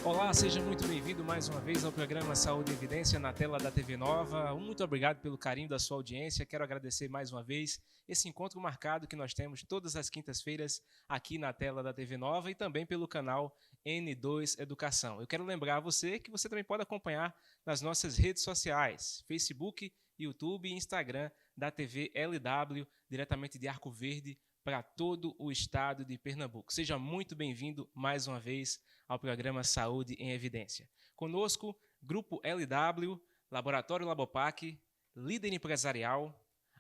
Olá, seja muito bem-vindo mais uma vez ao programa Saúde e Evidência na tela da TV Nova. Muito obrigado pelo carinho da sua audiência. Quero agradecer mais uma vez esse encontro marcado que nós temos todas as quintas-feiras aqui na tela da TV Nova e também pelo canal N2 Educação. Eu quero lembrar a você que você também pode acompanhar nas nossas redes sociais, Facebook, YouTube e Instagram da TV LW, diretamente de Arco Verde, para todo o estado de Pernambuco. Seja muito bem-vindo mais uma vez ao programa Saúde em Evidência. Conosco, Grupo LW, Laboratório Labopac, Líder Empresarial,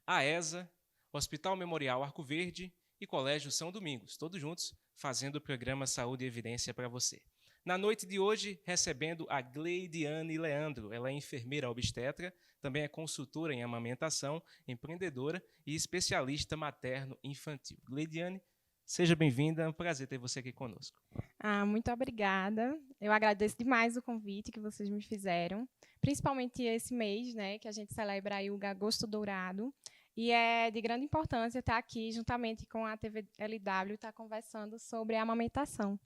AESA, Hospital Memorial Arco Verde e Colégio São Domingos, todos juntos fazendo o programa Saúde e Evidência para você. Na noite de hoje, recebendo a Gleidiane Leandro. Ela é enfermeira obstetra, também é consultora em amamentação, empreendedora e especialista materno-infantil. Gleidiane, seja bem-vinda, é um prazer ter você aqui conosco. Muito obrigada. Eu agradeço demais o convite que vocês me fizeram, principalmente esse mês, né, que a gente celebra aí o Agosto Dourado. E é de grande importância estar aqui, juntamente com a TV LW, estar conversando sobre a amamentação.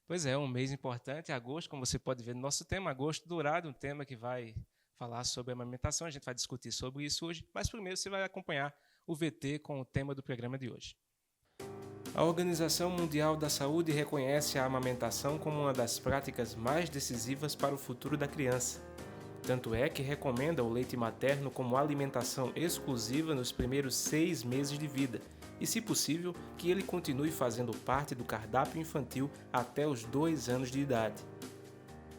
Pois é, um mês importante, agosto, como você pode ver no nosso tema, Agosto Dourado, um tema que vai falar sobre a amamentação, a gente vai discutir sobre isso hoje, mas primeiro você vai acompanhar o VT com o tema do programa de hoje. A Organização Mundial da Saúde reconhece a amamentação como uma das práticas mais decisivas para o futuro da criança. Tanto é que recomenda o leite materno como alimentação exclusiva nos primeiros 6 meses de vida e, se possível, que ele continue fazendo parte do cardápio infantil até os 2 anos de idade.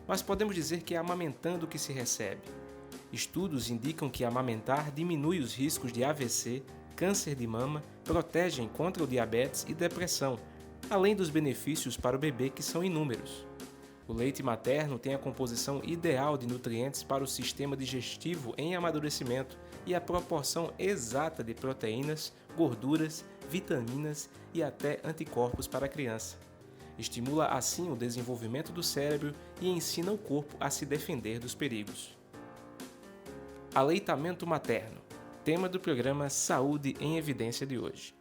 Mas podemos dizer que é amamentando que se recebe. Estudos indicam que amamentar diminui os riscos de AVC, câncer de mama, protegem contra o diabetes e depressão, além dos benefícios para o bebê que são inúmeros. O leite materno tem a composição ideal de nutrientes para o sistema digestivo em amadurecimento e a proporção exata de proteínas, gorduras, vitaminas e até anticorpos para a criança. Estimula assim o desenvolvimento do cérebro e ensina o corpo a se defender dos perigos. Aleitamento materno, tema do programa Saúde em Evidência de hoje.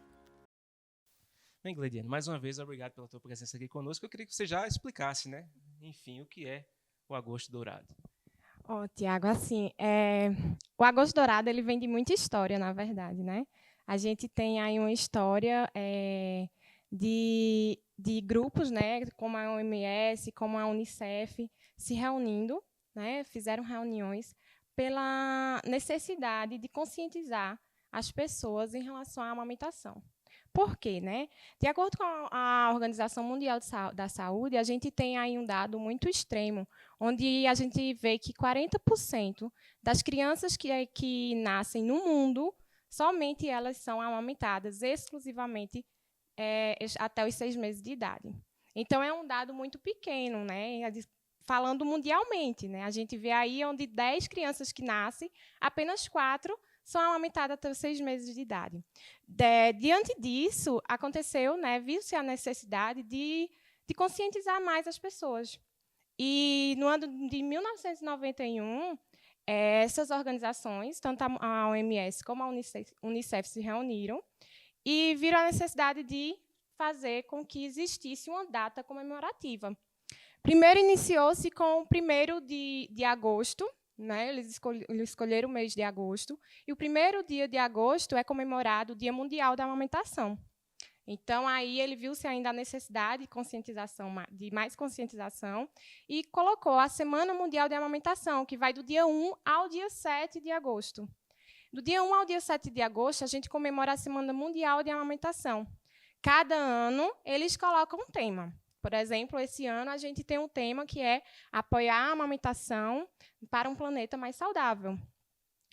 Bem, Gleidiane, mais uma vez, obrigado pela tua presença aqui conosco. Eu queria que você já explicasse, né, enfim, o que é o Agosto Dourado. Tiago, assim, o Agosto Dourado ele vem de muita história, na verdade, né? A gente tem aí uma história de grupos, né, como a OMS, como a Unicef, se reunindo, né, fizeram reuniões pela necessidade de conscientizar as pessoas em relação à amamentação. Por quê, né? De acordo com a Organização Mundial da Saúde, a gente tem aí um dado muito extremo, onde a gente vê que 40% das crianças que nascem no mundo, somente elas são amamentadas exclusivamente até os 6 meses de idade. Então, é um dado muito pequeno, né? Falando mundialmente, né? A gente vê aí onde 10 crianças que nascem, apenas 4 são amamentadas até os 6 meses de idade. Diante disso, aconteceu, né, viu-se a necessidade de conscientizar mais as pessoas. E, no ano de 1991, essas organizações, tanto a OMS como a Unicef, se reuniram e viram a necessidade de fazer com que existisse uma data comemorativa. Primeiro iniciou-se com o 1º de agosto, né? Eles escolheram o mês de agosto, e o primeiro dia de agosto é comemorado o Dia Mundial da Amamentação. Então, aí ele viu-se ainda a necessidade de mais conscientização e colocou a Semana Mundial de Amamentação, que vai do dia 1 ao dia 7 de agosto. Do dia 1 ao dia 7 de agosto, a gente comemora a Semana Mundial de Amamentação. Cada ano, eles colocam um tema. Por exemplo, esse ano a gente tem um tema que é apoiar a amamentação para um planeta mais saudável.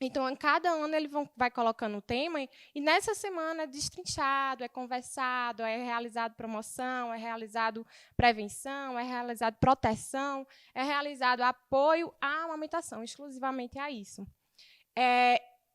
Então, cada ano ele vai colocando o tema e nessa semana é destrinchado, é conversado, é realizado promoção, é realizado prevenção, é realizado proteção, é realizado apoio à amamentação, exclusivamente a isso.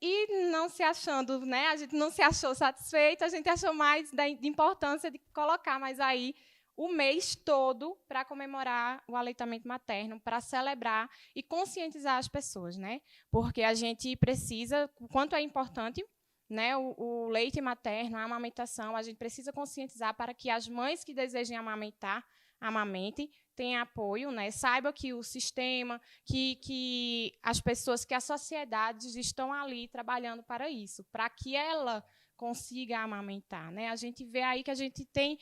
E não se achando, né, a gente não se achou satisfeito, a gente achou mais da importância de colocar mais aí o mês todo para comemorar o aleitamento materno, para celebrar e conscientizar as pessoas, né? Porque a gente precisa, o quanto é importante, né, o leite materno, a amamentação, a gente precisa conscientizar para que as mães que desejem amamentar amamente, tenha apoio, né? Saiba que o sistema, que as pessoas, que a sociedade estão ali trabalhando para isso, para que ela consiga amamentar, né? A gente vê aí que a gente tem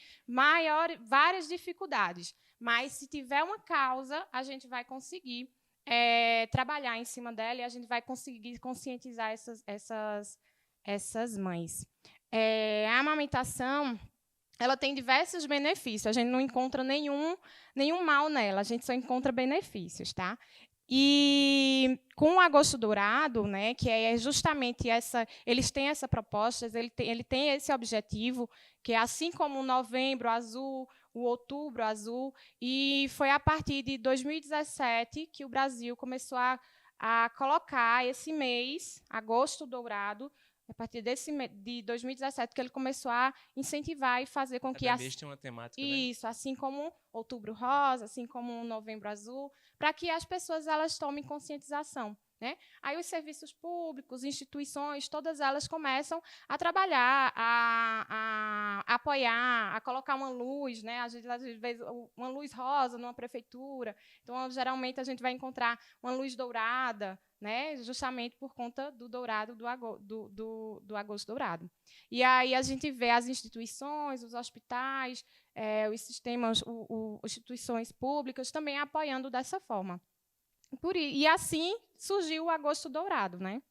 várias dificuldades, mas se tiver uma causa, a gente vai conseguir trabalhar em cima dela e a gente vai conseguir conscientizar essas mães. A amamentação, ela tem diversos benefícios. A gente não encontra nenhum mal nela, a gente só encontra benefícios, tá? E com o agosto dourado, né, que é justamente eles têm essa proposta, ele tem esse objetivo, que é assim como o novembro azul, o outubro azul, e foi a partir de 2017 que o Brasil começou a colocar esse mês, agosto dourado, a partir de 2017, que ele começou a incentivar e fazer com que... Cada mês tem uma temática, isso, né? Assim como Outubro Rosa, assim como Novembro Azul, para que as pessoas elas tomem conscientização, né? Aí os serviços públicos, instituições, todas elas começam a trabalhar, a apoiar, a colocar uma luz, né? Às vezes uma luz rosa numa prefeitura. Então, geralmente, a gente vai encontrar uma luz dourada, né? Justamente por conta do dourado, do agosto dourado. E aí a gente vê as instituições, os hospitais, os sistemas, instituições públicas também apoiando dessa forma. E assim surgiu o agosto dourado, né?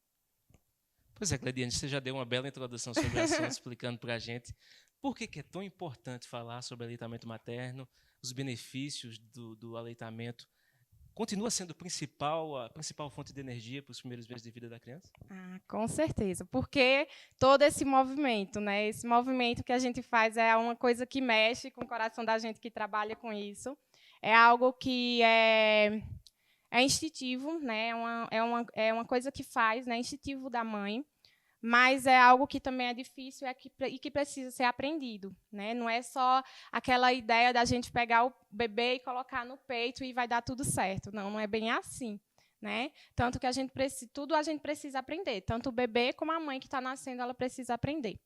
Pois é, Cleidiane, você já deu uma bela introdução sobre o assunto, explicando para a gente por que é tão importante falar sobre aleitamento materno, os benefícios do aleitamento. Continua sendo a principal fonte de energia para os primeiros meses de vida da criança? Com certeza, porque todo esse movimento, né? Esse movimento que a gente faz é uma coisa que mexe com o coração da gente que trabalha com isso. É algo que é instintivo, né? É uma coisa que faz, né? Instintivo da mãe, mas é algo que também é difícil e que precisa ser aprendido, né? Não é só aquela ideia da gente pegar o bebê e colocar no peito e vai dar tudo certo. Não é bem assim, né? Tanto que a gente precisa aprender, tanto o bebê como a mãe que está nascendo, ela precisa aprender.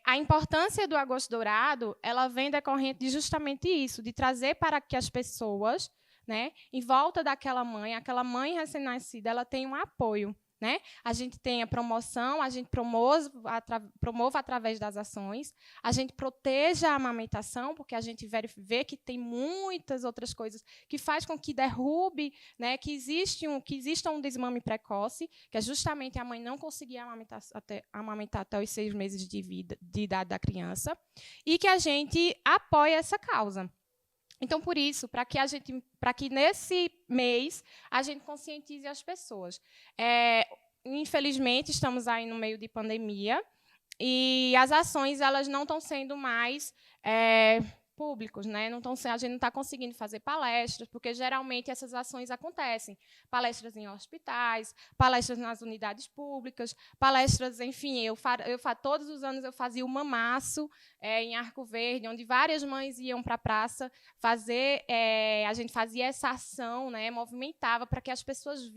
A importância do agosto dourado, ela vem decorrente de justamente isso, de trazer para que as pessoas, né, em volta daquela mãe, aquela mãe recém-nascida, ela tenha um apoio, né? A gente tem a promoção, a gente promove através das ações, a gente proteja a amamentação, porque a gente vê que tem muitas outras coisas que faz com que derrube, né, que exista um desmame precoce, que é justamente a mãe não conseguir amamentar até os 6 meses de idade da criança, e que a gente apoia essa causa. Então, por isso, para que nesse mês a gente conscientize as pessoas. Infelizmente, estamos aí no meio de pandemia e as ações elas não estão sendo mais públicos, né? A gente não está conseguindo fazer palestras, porque geralmente essas ações acontecem. Palestras em hospitais, palestras nas unidades públicas, palestras, enfim, todos os anos eu fazia o mamaço em Arco Verde, onde várias mães iam para a praça fazer, a gente fazia essa ação, né? Movimentava para que as pessoas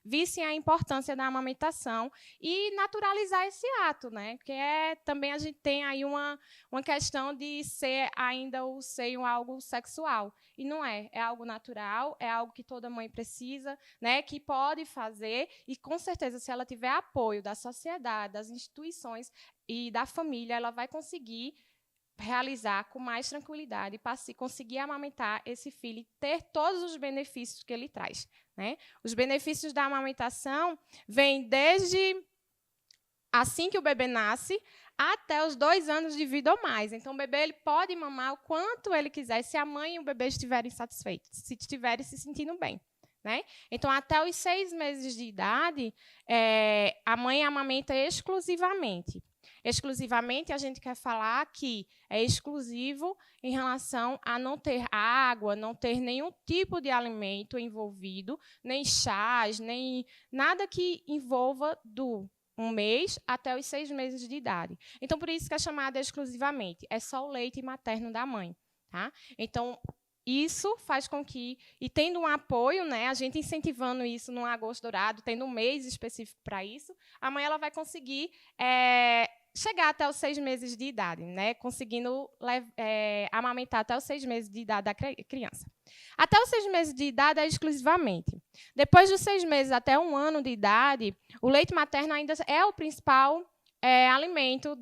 vissem a importância da amamentação e naturalizar esse ato, né? Porque também a gente tem aí uma questão de ser ainda o seio algo sexual. E não é algo natural, é algo que toda mãe precisa, né, que pode fazer, e com certeza, se ela tiver apoio da sociedade, das instituições e da família, ela vai conseguir realizar com mais tranquilidade, conseguir amamentar esse filho e ter todos os benefícios que ele traz, né? Os benefícios da amamentação vêm desde assim que o bebê nasce, até os 2 anos de vida ou mais. Então, o bebê ele pode mamar o quanto ele quiser, se a mãe e o bebê estiverem satisfeitos, se estiverem se sentindo bem, né? Então, até os 6 meses de idade, a mãe amamenta exclusivamente. Exclusivamente, a gente quer falar que é exclusivo em relação a não ter água, não ter nenhum tipo de alimento envolvido, nem chás, nem nada que envolva do 1 mês até os 6 meses de idade. Então, por isso que é chamada exclusivamente. É só o leite materno da mãe. Tá? Então, isso faz com que, e tendo um apoio, né, a gente incentivando isso no agosto dourado, tendo um mês específico para isso, a mãe ela vai conseguir chegar até os 6 meses de idade, né? Conseguindo amamentar até os 6 meses de idade da criança. Até os 6 meses de idade é exclusivamente. Depois dos 6 meses até 1 ano de idade, o leite materno ainda é o principal alimento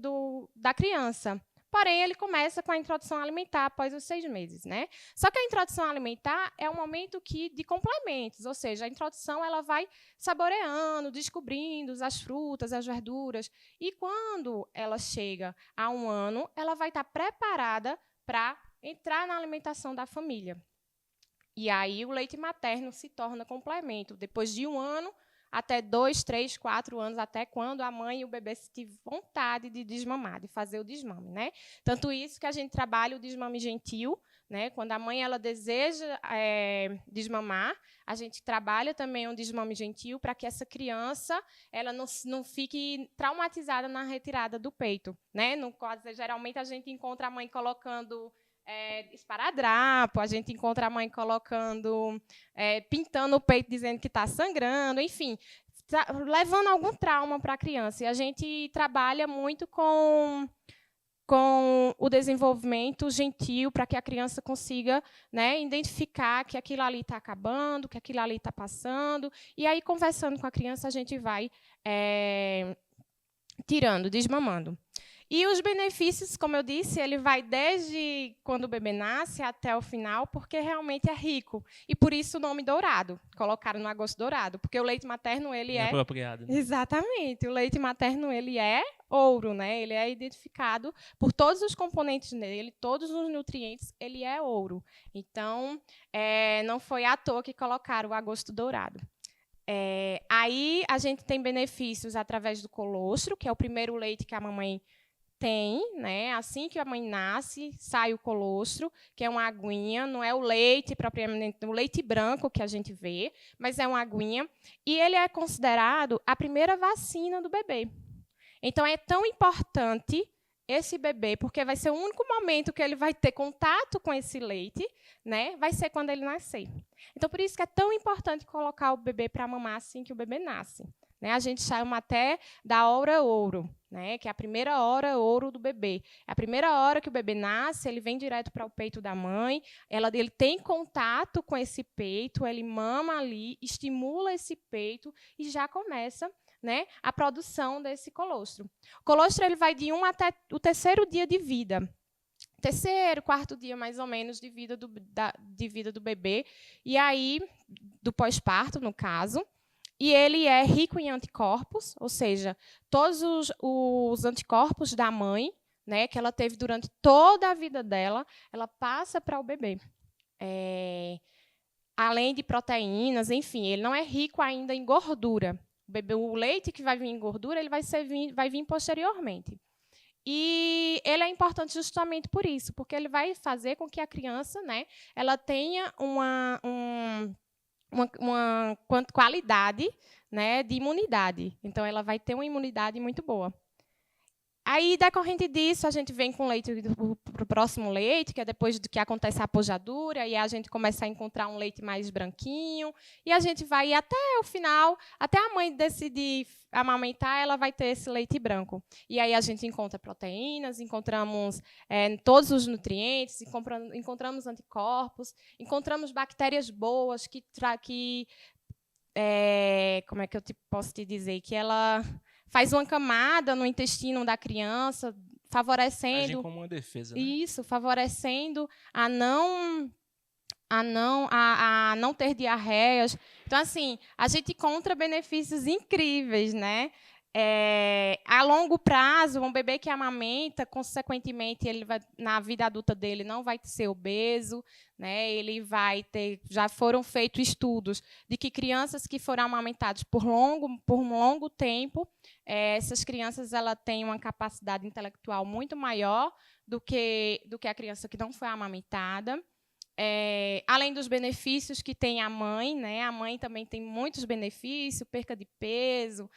da criança. Porém, ele começa com a introdução alimentar após os 6 meses, né? Só que a introdução alimentar é um momento de complementos, ou seja, a introdução ela vai saboreando, descobrindo as frutas, as verduras, e quando ela chega a 1 ano, ela vai estar preparada para entrar na alimentação da família. E aí o leite materno se torna complemento. Depois de 1 ano, até 2, 3, 4 anos, até quando a mãe e o bebê tiverem vontade de desmamar, de fazer o desmame, né? Tanto isso que a gente trabalha o desmame gentil, né? Quando a mãe ela deseja desmamar, a gente trabalha também um desmame gentil para que essa criança ela não fique traumatizada na retirada do peito, né? No caso, geralmente a gente encontra a mãe colocando esparadrapo, a gente encontra a mãe colocando, pintando o peito, dizendo que está sangrando, enfim, levando algum trauma para a criança. E a gente trabalha muito com o desenvolvimento gentil para que a criança consiga, né, identificar que aquilo ali está acabando, que aquilo ali está passando. E aí, conversando com a criança, a gente vai tirando, desmamando. E os benefícios, como eu disse, ele vai desde quando o bebê nasce até o final, porque realmente é rico. E por isso o nome dourado, colocaram no agosto dourado, porque o leite materno ele é apropriado. Exatamente, o leite materno ele é ouro, né? Ele é identificado por todos os componentes dele, todos os nutrientes, ele é ouro. Então, não foi à toa que colocaram o agosto dourado. Aí a gente tem benefícios através do colostro, que é o primeiro leite que a mamãe tem, né? Assim que a mãe nasce, sai o colostro, que é uma aguinha, não é o leite propriamente, o leite branco que a gente vê, mas é uma aguinha, e ele é considerado a primeira vacina do bebê. Então é tão importante esse bebê, porque vai ser o único momento que ele vai ter contato com esse leite, né? Vai ser quando ele nascer. Então por isso que é tão importante colocar o bebê para mamar assim que o bebê nasce. Né? A gente chama até da hora ouro, né? Que é a primeira hora ouro do bebê. É a primeira hora que o bebê nasce, ele vem direto para o peito da mãe, ele tem contato com esse peito, ele mama ali, estimula esse peito e já começa, né, a produção desse colostro. O colostro ele vai de 1 até o 3º dia de vida. 3º, 4º dia, mais ou menos, de vida do bebê. E aí, do pós-parto, no caso. E ele é rico em anticorpos, ou seja, todos os anticorpos da mãe, né, que ela teve durante toda a vida dela, ela passa para o bebê. Além de proteínas, enfim, ele não é rico ainda em gordura. O leite que vai vir em gordura, ele vai vir posteriormente. E ele é importante justamente por isso, porque ele vai fazer com que a criança, né, ela tenha uma qualidade, né, de imunidade. Então, ela vai ter uma imunidade muito boa. Aí, decorrente disso, a gente vem com o leite para o próximo leite, que é depois do que acontece a pojadura, e a gente começa a encontrar um leite mais branquinho, e a gente vai até o final, até a mãe decidir amamentar, ela vai ter esse leite branco. E aí a gente encontra proteínas, encontramos todos os nutrientes, encontramos anticorpos, encontramos bactérias boas como é que eu posso te dizer? Que ela faz uma camada no intestino da criança, favorecendo... Agir como uma defesa, né? Isso, favorecendo a não ter diarreias. Então, assim, a gente encontra benefícios incríveis, né? A longo prazo, um bebê que amamenta, consequentemente, ele vai, na vida adulta dele, não vai ser obeso, né? Ele vai ter, já foram feitos estudos de que crianças que foram amamentadas por longo tempo, essas crianças ela têm uma capacidade intelectual muito maior do que a criança que não foi amamentada. além dos benefícios que tem a mãe, né? A mãe também tem muitos benefícios, perca de peso,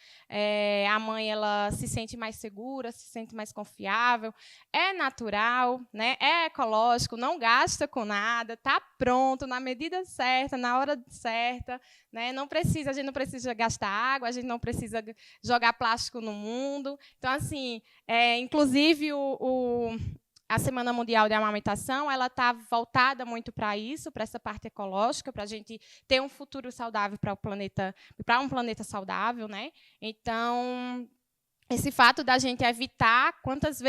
a mãe ela se sente mais segura, se sente mais confiável, é natural, né? É ecológico, não gasta com nada, está pronto na medida certa, na hora certa, né? A gente não precisa gastar água, a gente não precisa jogar plástico no mundo. Então, assim, inclusive a Semana Mundial de Amamentação ela está voltada muito para isso, para essa parte ecológica, para a gente ter um futuro saudável para um planeta saudável, né? Então, esse fato da gente evitar quantas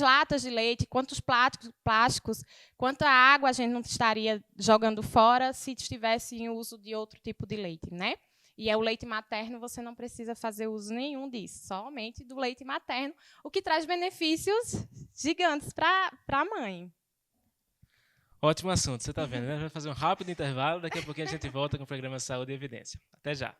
latas de leite, quantos plásticos, quanta água a gente não estaria jogando fora se estivesse em uso de outro tipo de leite, né? E o leite materno, você não precisa fazer uso nenhum disso, somente do leite materno, o que traz benefícios gigantes para a mãe. Ótimo assunto, você está vendo, né? A gente vai fazer um rápido intervalo, daqui a pouquinho a gente volta com o programa Saúde e Evidência. Até já.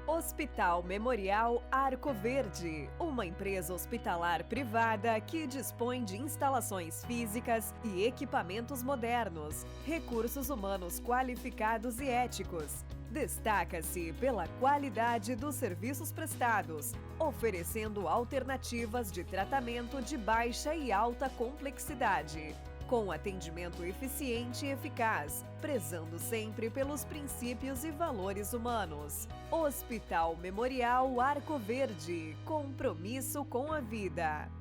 Hospital Memorial Arco Verde, uma empresa hospitalar privada que dispõe de instalações físicas e equipamentos modernos, recursos humanos qualificados e éticos. Destaca-se pela qualidade dos serviços prestados, oferecendo alternativas de tratamento de baixa e alta complexidade, com atendimento eficiente e eficaz, prezando sempre pelos princípios e valores humanos. Hospital Memorial Arco Verde, compromisso com a vida.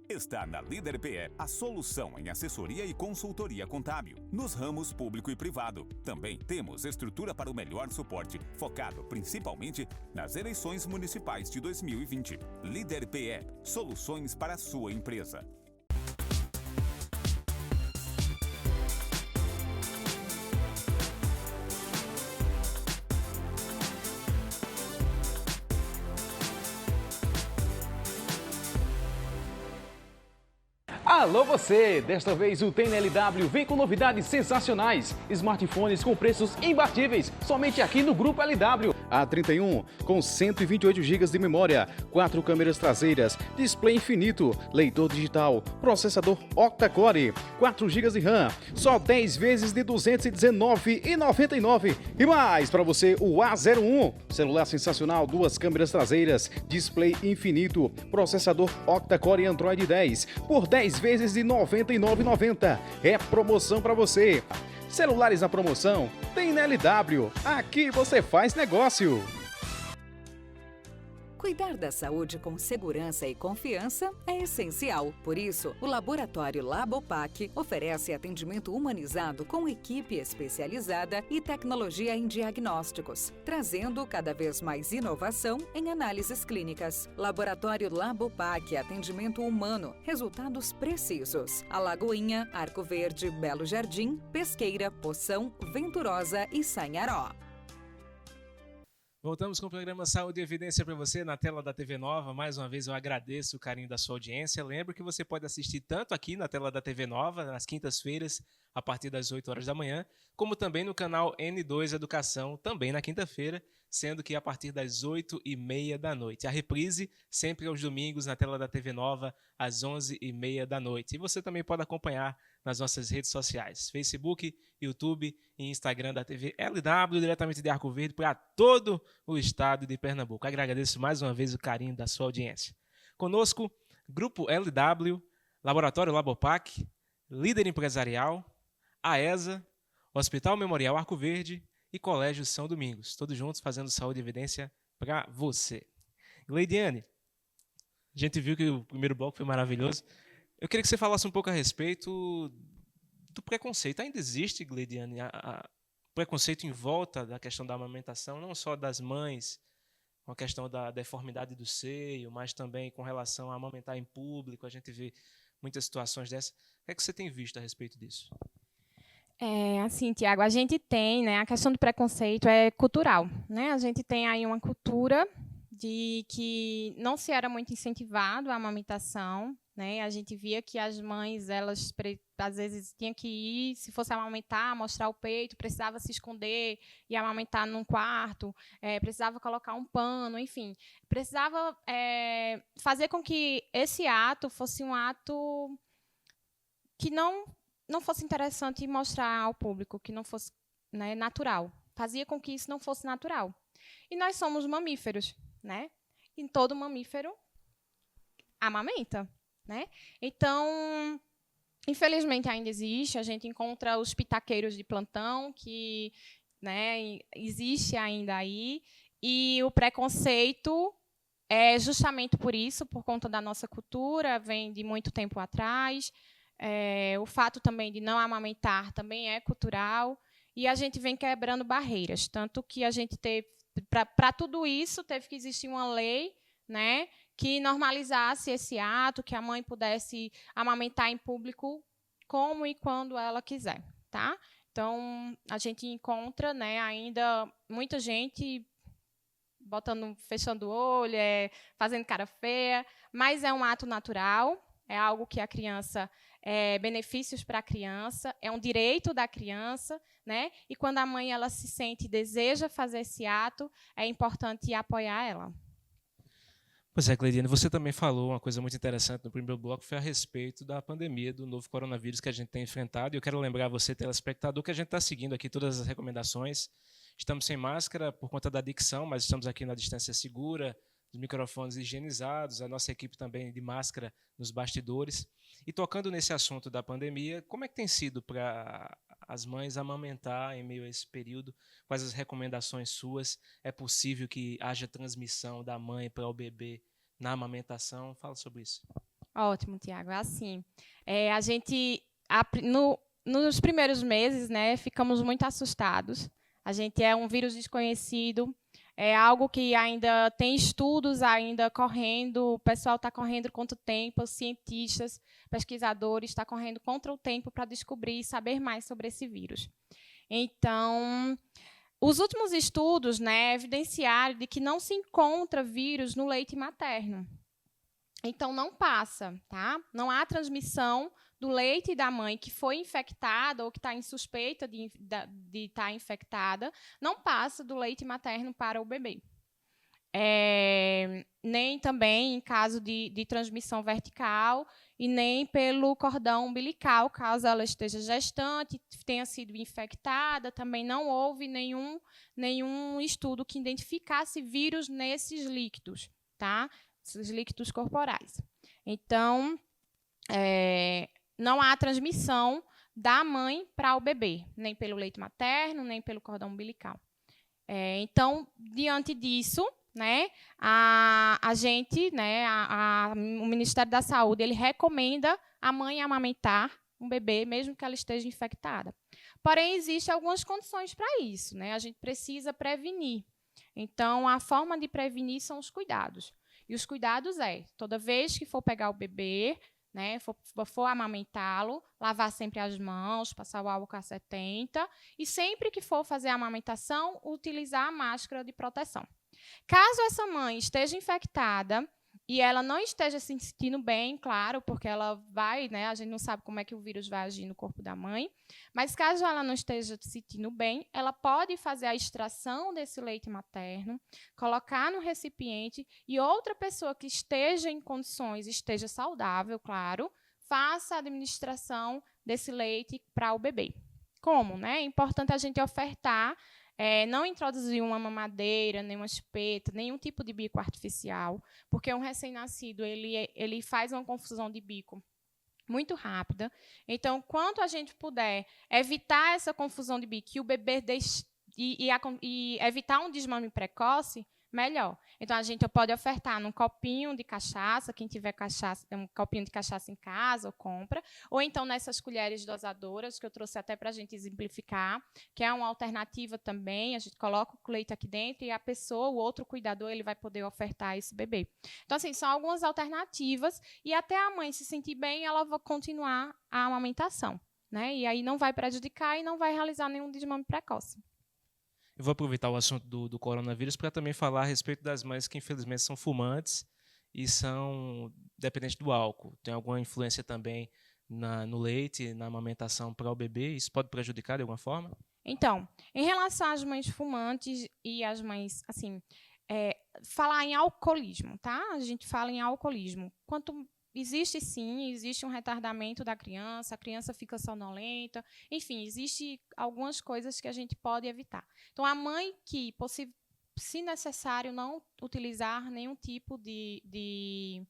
Está na Líder PE a solução em assessoria e consultoria contábil, nos ramos público e privado. Também temos estrutura para o melhor suporte, focado principalmente nas eleições municipais de 2020. Líder PE, soluções para a sua empresa. Alô você! Desta vez o TNLW vem com novidades sensacionais. Smartphones com preços imbatíveis, somente aqui no Grupo LW. A31 com 128 GB de memória, 4 câmeras traseiras, display infinito, leitor digital, processador octa-core, 4 GB de RAM, só 10 vezes de R$ 219,99. E mais para você o A01, celular sensacional, 2 câmeras traseiras, display infinito, processador octa-core Android 10, por 10 vezes de R$ 99,90. É promoção para você. Celulares na promoção tem na LW. Aqui você faz negócio. Cuidar da saúde com segurança e confiança é essencial. Por isso, o Laboratório Labopac oferece atendimento humanizado com equipe especializada e tecnologia em diagnósticos, trazendo cada vez mais inovação em análises clínicas. Laboratório Labopac, atendimento humano, resultados precisos. Alagoinha, Arco Verde, Belo Jardim, Pesqueira, Poção, Venturosa e Sanharó. Voltamos com o programa Saúde e Evidência para você na tela da TV Nova. Mais uma vez eu agradeço o carinho da sua audiência. Lembro que você pode assistir tanto aqui na tela da TV Nova, nas quintas-feiras, a partir das 8 horas da manhã, como também no canal N2 Educação, também na quinta-feira, sendo que a partir das 8h30 da noite. A reprise sempre aos domingos na tela da TV Nova, às 11h30 da noite. E você também pode acompanhar nas nossas redes sociais, Facebook, YouTube e Instagram da TV LW, diretamente de Arco Verde, para todo o estado de Pernambuco. Agradeço mais uma vez o carinho da sua audiência. Conosco, Grupo LW, Laboratório Labopac, Líder Empresarial, AESA, Hospital Memorial Arco Verde e Colégio São Domingos. Todos juntos fazendo saúde e evidência para você. Gleidiane, a gente viu que o primeiro bloco foi maravilhoso. Eu queria que você falasse um pouco a respeito do preconceito. Ainda existe, Gleidiane, preconceito em volta da questão da amamentação, não só das mães, com a questão da deformidade do seio, mas também com relação a amamentar em público. A gente vê muitas situações dessas. O que é que você tem visto a respeito disso? Assim, Tiago, a gente tem, né, a questão do preconceito é cultural, né? A gente tem aí uma cultura de que não se era muito incentivado a amamentação, né? A gente via que as mães, elas às vezes tinham que ir, se fosse amamentar, mostrar o peito, precisava se esconder e amamentar num quarto, precisava colocar um pano, enfim, precisava fazer com que esse ato fosse um ato que não fosse interessante mostrar ao público, que não fosse, né, natural. Fazia com que isso não fosse natural. E nós somos mamíferos, né? E todo mamífero amamenta, né? Então, infelizmente ainda existe, a gente encontra os pitaqueiros de plantão, que, né, existe ainda aí, e o preconceito é justamente por isso, por conta da nossa cultura, vem de muito tempo atrás. O fato também de não amamentar também é cultural, e a gente vem quebrando barreiras, tanto que a gente teve, para tudo isso, teve que existir uma lei, né, que normalizasse esse ato, que a mãe pudesse amamentar em público como e quando ela quiser, tá? Então, a gente encontra, né, ainda muita gente fechando o olho, fazendo cara feia, mas é um ato natural, é algo que a criança, benefícios para a criança, é um direito da criança, né? E quando a mãe ela se sente e deseja fazer esse ato, é importante apoiar ela. Pois é, Cleidiane, você também falou uma coisa muito interessante no primeiro bloco, foi a respeito da pandemia do novo coronavírus que a gente tem enfrentado. E eu quero lembrar você, telespectador, que a gente está seguindo aqui todas as recomendações. Estamos sem máscara por conta da dicção, mas estamos aqui na distância segura, os microfones higienizados, a nossa equipe também de máscara nos bastidores. E tocando nesse assunto da pandemia, como é que tem sido para as mães amamentar em meio a esse período? Quais as recomendações suas? É possível que haja transmissão da mãe para o bebê na amamentação? Fala sobre isso. Ótimo, Tiago. É assim, a gente, nos primeiros meses, né, ficamos muito assustados. A gente é um vírus desconhecido, é algo que ainda tem estudos ainda correndo, o pessoal está correndo contra o tempo, os cientistas, pesquisadores estão correndo contra o tempo para descobrir e saber mais sobre esse vírus. Então, os últimos estudos, né, evidenciaram de que não se encontra vírus no leite materno. Então, não passa, tá? Não há transmissão do leite da mãe que foi infectada ou que está em suspeita de estar infectada, não passa do leite materno para o bebê. Nem também em caso de transmissão vertical e nem pelo cordão umbilical, caso ela esteja gestante, tenha sido infectada, também não houve nenhum estudo que identificasse vírus nesses líquidos, tá? Esses líquidos corporais. Então, não há transmissão da mãe para o bebê, nem pelo leite materno, nem pelo cordão umbilical. Então, diante disso, né, a gente, né, o Ministério da Saúde, ele recomenda a mãe amamentar um bebê, mesmo que ela esteja infectada. Porém, existem algumas condições para isso, né? A gente precisa prevenir. Então, a forma de prevenir são os cuidados. E os cuidados toda vez que for pegar o bebê, né, for amamentá-lo, lavar sempre as mãos, passar o álcool 70, e sempre que for fazer a amamentação, utilizar a máscara de proteção. Caso essa mãe esteja infectada e ela não esteja se sentindo bem, claro, porque ela vai, né, a gente não sabe como é que o vírus vai agir no corpo da mãe, mas caso ela não esteja se sentindo bem, ela pode fazer a extração desse leite materno, colocar no recipiente e outra pessoa que esteja em condições, esteja saudável, claro, faça a administração desse leite para o bebê. Como, né? É importante a gente ofertar, não introduzir uma mamadeira, nem uma chupeta, nenhum tipo de bico artificial, porque um recém-nascido ele faz uma confusão de bico muito rápida. Então, quanto a gente puder evitar essa confusão de bico e o bebê e evitar um desmame precoce, melhor. Então, a gente pode ofertar num copinho de cachaça, quem tiver cachaça, um copinho de cachaça em casa, ou compra, ou então nessas colheres dosadoras, que eu trouxe até para a gente exemplificar, que é uma alternativa também, a gente coloca o leite aqui dentro e a pessoa, o outro cuidador, ele vai poder ofertar esse bebê. Então, assim, são algumas alternativas, e até a mãe se sentir bem, ela vai continuar a amamentação, né? E aí não vai prejudicar e não vai realizar nenhum desmame precoce. Eu vou aproveitar o assunto do coronavírus para também falar a respeito das mães que, infelizmente, são fumantes e são dependentes do álcool. Tem alguma influência também no leite, na amamentação para o bebê? Isso pode prejudicar de alguma forma? Então, em relação às mães fumantes e às mães, assim, falar em alcoolismo, tá? A gente fala em alcoolismo. existe sim, existe um retardamento da criança, a criança fica sonolenta, enfim, existe algumas coisas que a gente pode evitar. Então, a mãe que, se necessário, não utilizar nenhum tipo de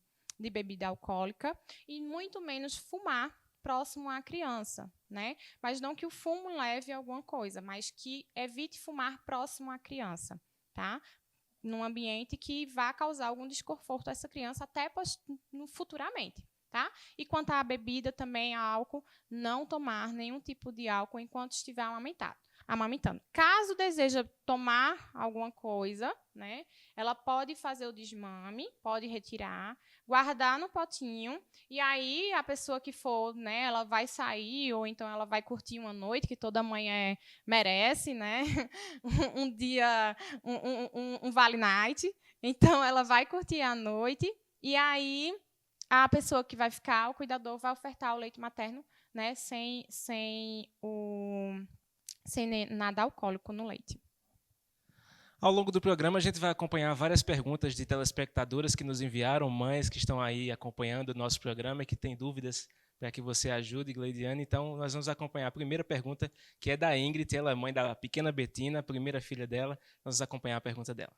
bebida alcoólica e muito menos fumar próximo à criança, né? Mas não que o fumo leve a alguma coisa, mas que evite fumar próximo à criança, tá? Num ambiente que vá causar algum desconforto a essa criança até futuramente, tá? E quanto à bebida também, a álcool, não tomar nenhum tipo de álcool enquanto estiver amamentando. Caso deseja tomar alguma coisa, né, ela pode fazer o desmame, pode retirar, guardar no potinho, e aí a pessoa que for, né, ela vai sair, ou então ela vai curtir uma noite, que toda mãe merece, né, um dia, um Vale Night, então ela vai curtir a noite, e aí a pessoa que vai ficar, o cuidador, vai ofertar o leite materno, né, sem nada alcoólico no leite. Ao longo do programa, a gente vai acompanhar várias perguntas de telespectadoras que nos enviaram, mães que estão aí acompanhando o nosso programa e que têm dúvidas para que você ajude, Gleidiane. Então, nós vamos acompanhar a primeira pergunta, que é da Ingrid, ela é mãe da pequena Betina, a primeira filha dela. Nós vamos acompanhar a pergunta dela.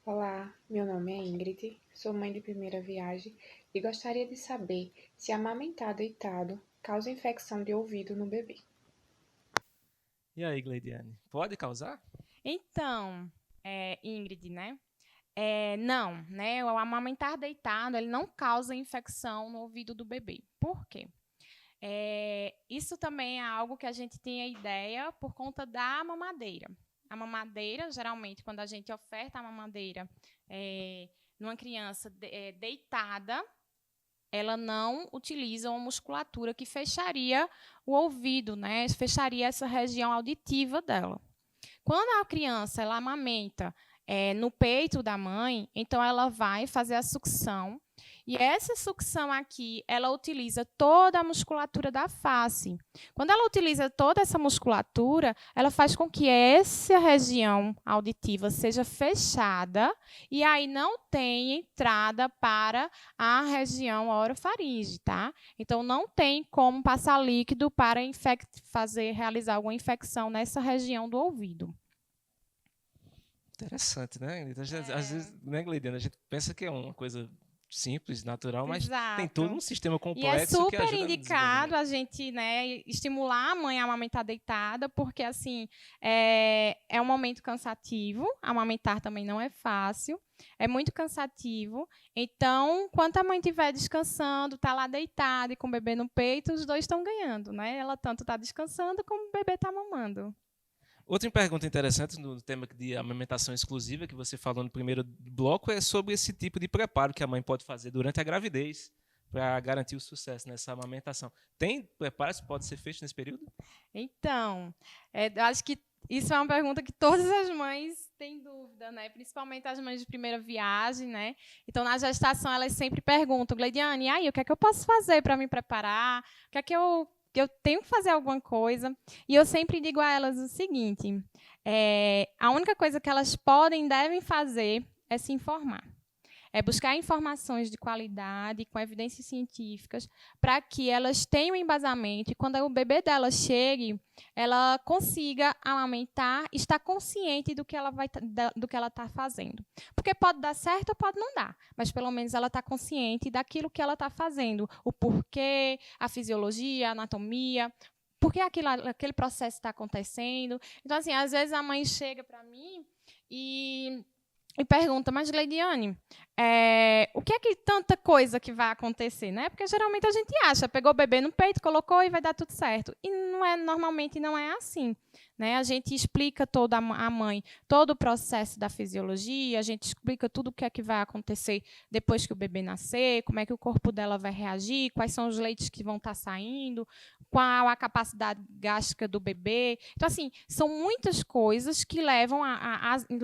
Olá, meu nome é Ingrid, sou mãe de primeira viagem e gostaria de saber se amamentar deitado causa infecção de ouvido no bebê. E aí, Gleidiane, pode causar? Então, Ingrid, né? Não, né? O amamentar deitado, ele não causa infecção no ouvido do bebê. Por quê? Isso também é algo que a gente tem a ideia por conta da mamadeira. A mamadeira, geralmente, quando a gente oferta a mamadeira numa criança deitada, ela não utiliza uma musculatura que fecharia o ouvido, né? Fecharia essa região auditiva dela. Quando a criança ela amamenta no peito da mãe, então ela vai fazer a sucção. E essa sucção aqui, ela utiliza toda a musculatura da face. Quando ela utiliza toda essa musculatura, ela faz com que essa região auditiva seja fechada e aí não tenha entrada para a região orofaringe, tá? Então, não tem como passar líquido para realizar alguma infecção nessa região do ouvido. Interessante, né? Às vezes, né, Gleidiane, a gente pensa que é uma coisa simples, natural, mas tem todo um sistema complexo que ajuda. E é super indicado a gente, né, estimular a mãe a amamentar deitada, porque assim é um momento cansativo. Amamentar também não é fácil, é muito cansativo. Então, enquanto a mãe estiver descansando, está lá deitada e com o bebê no peito, os dois estão ganhando, né? Ela tanto está descansando como o bebê está mamando. Outra pergunta interessante no tema de amamentação exclusiva, que você falou no primeiro bloco, é sobre esse tipo de preparo que a mãe pode fazer durante a gravidez para garantir o sucesso nessa amamentação. Tem preparo que pode ser feito nesse período? Então, acho que isso é uma pergunta que todas as mães têm dúvida, né? Principalmente as mães de primeira viagem, né? Então, na gestação, elas sempre perguntam, Gleidiane, e aí, o que é que eu posso fazer para me preparar? O que é que eu tenho que fazer alguma coisa? E eu sempre digo a elas o seguinte, a única coisa que elas podem e devem fazer é se informar. É buscar informações de qualidade, com evidências científicas, para que elas tenham embasamento e, quando o bebê dela chegue, ela consiga amamentar, estar consciente do que ela está fazendo. Porque pode dar certo ou pode não dar, mas pelo menos ela está consciente daquilo que ela está fazendo, o porquê, a fisiologia, a anatomia, por que aquele processo está acontecendo. Então, assim, às vezes a mãe chega para mim e pergunta, mas Gleidiane, o que é que tanta coisa que vai acontecer, né? Porque geralmente a gente acha, pegou o bebê no peito, colocou e vai dar tudo certo. E normalmente não é assim, né? A gente explica toda a mãe, todo o processo da fisiologia, a gente explica tudo o que é que vai acontecer depois que o bebê nascer, como é que o corpo dela vai reagir, quais são os leites que vão estar saindo, qual a capacidade gástrica do bebê. Então, assim, são muitas coisas que levam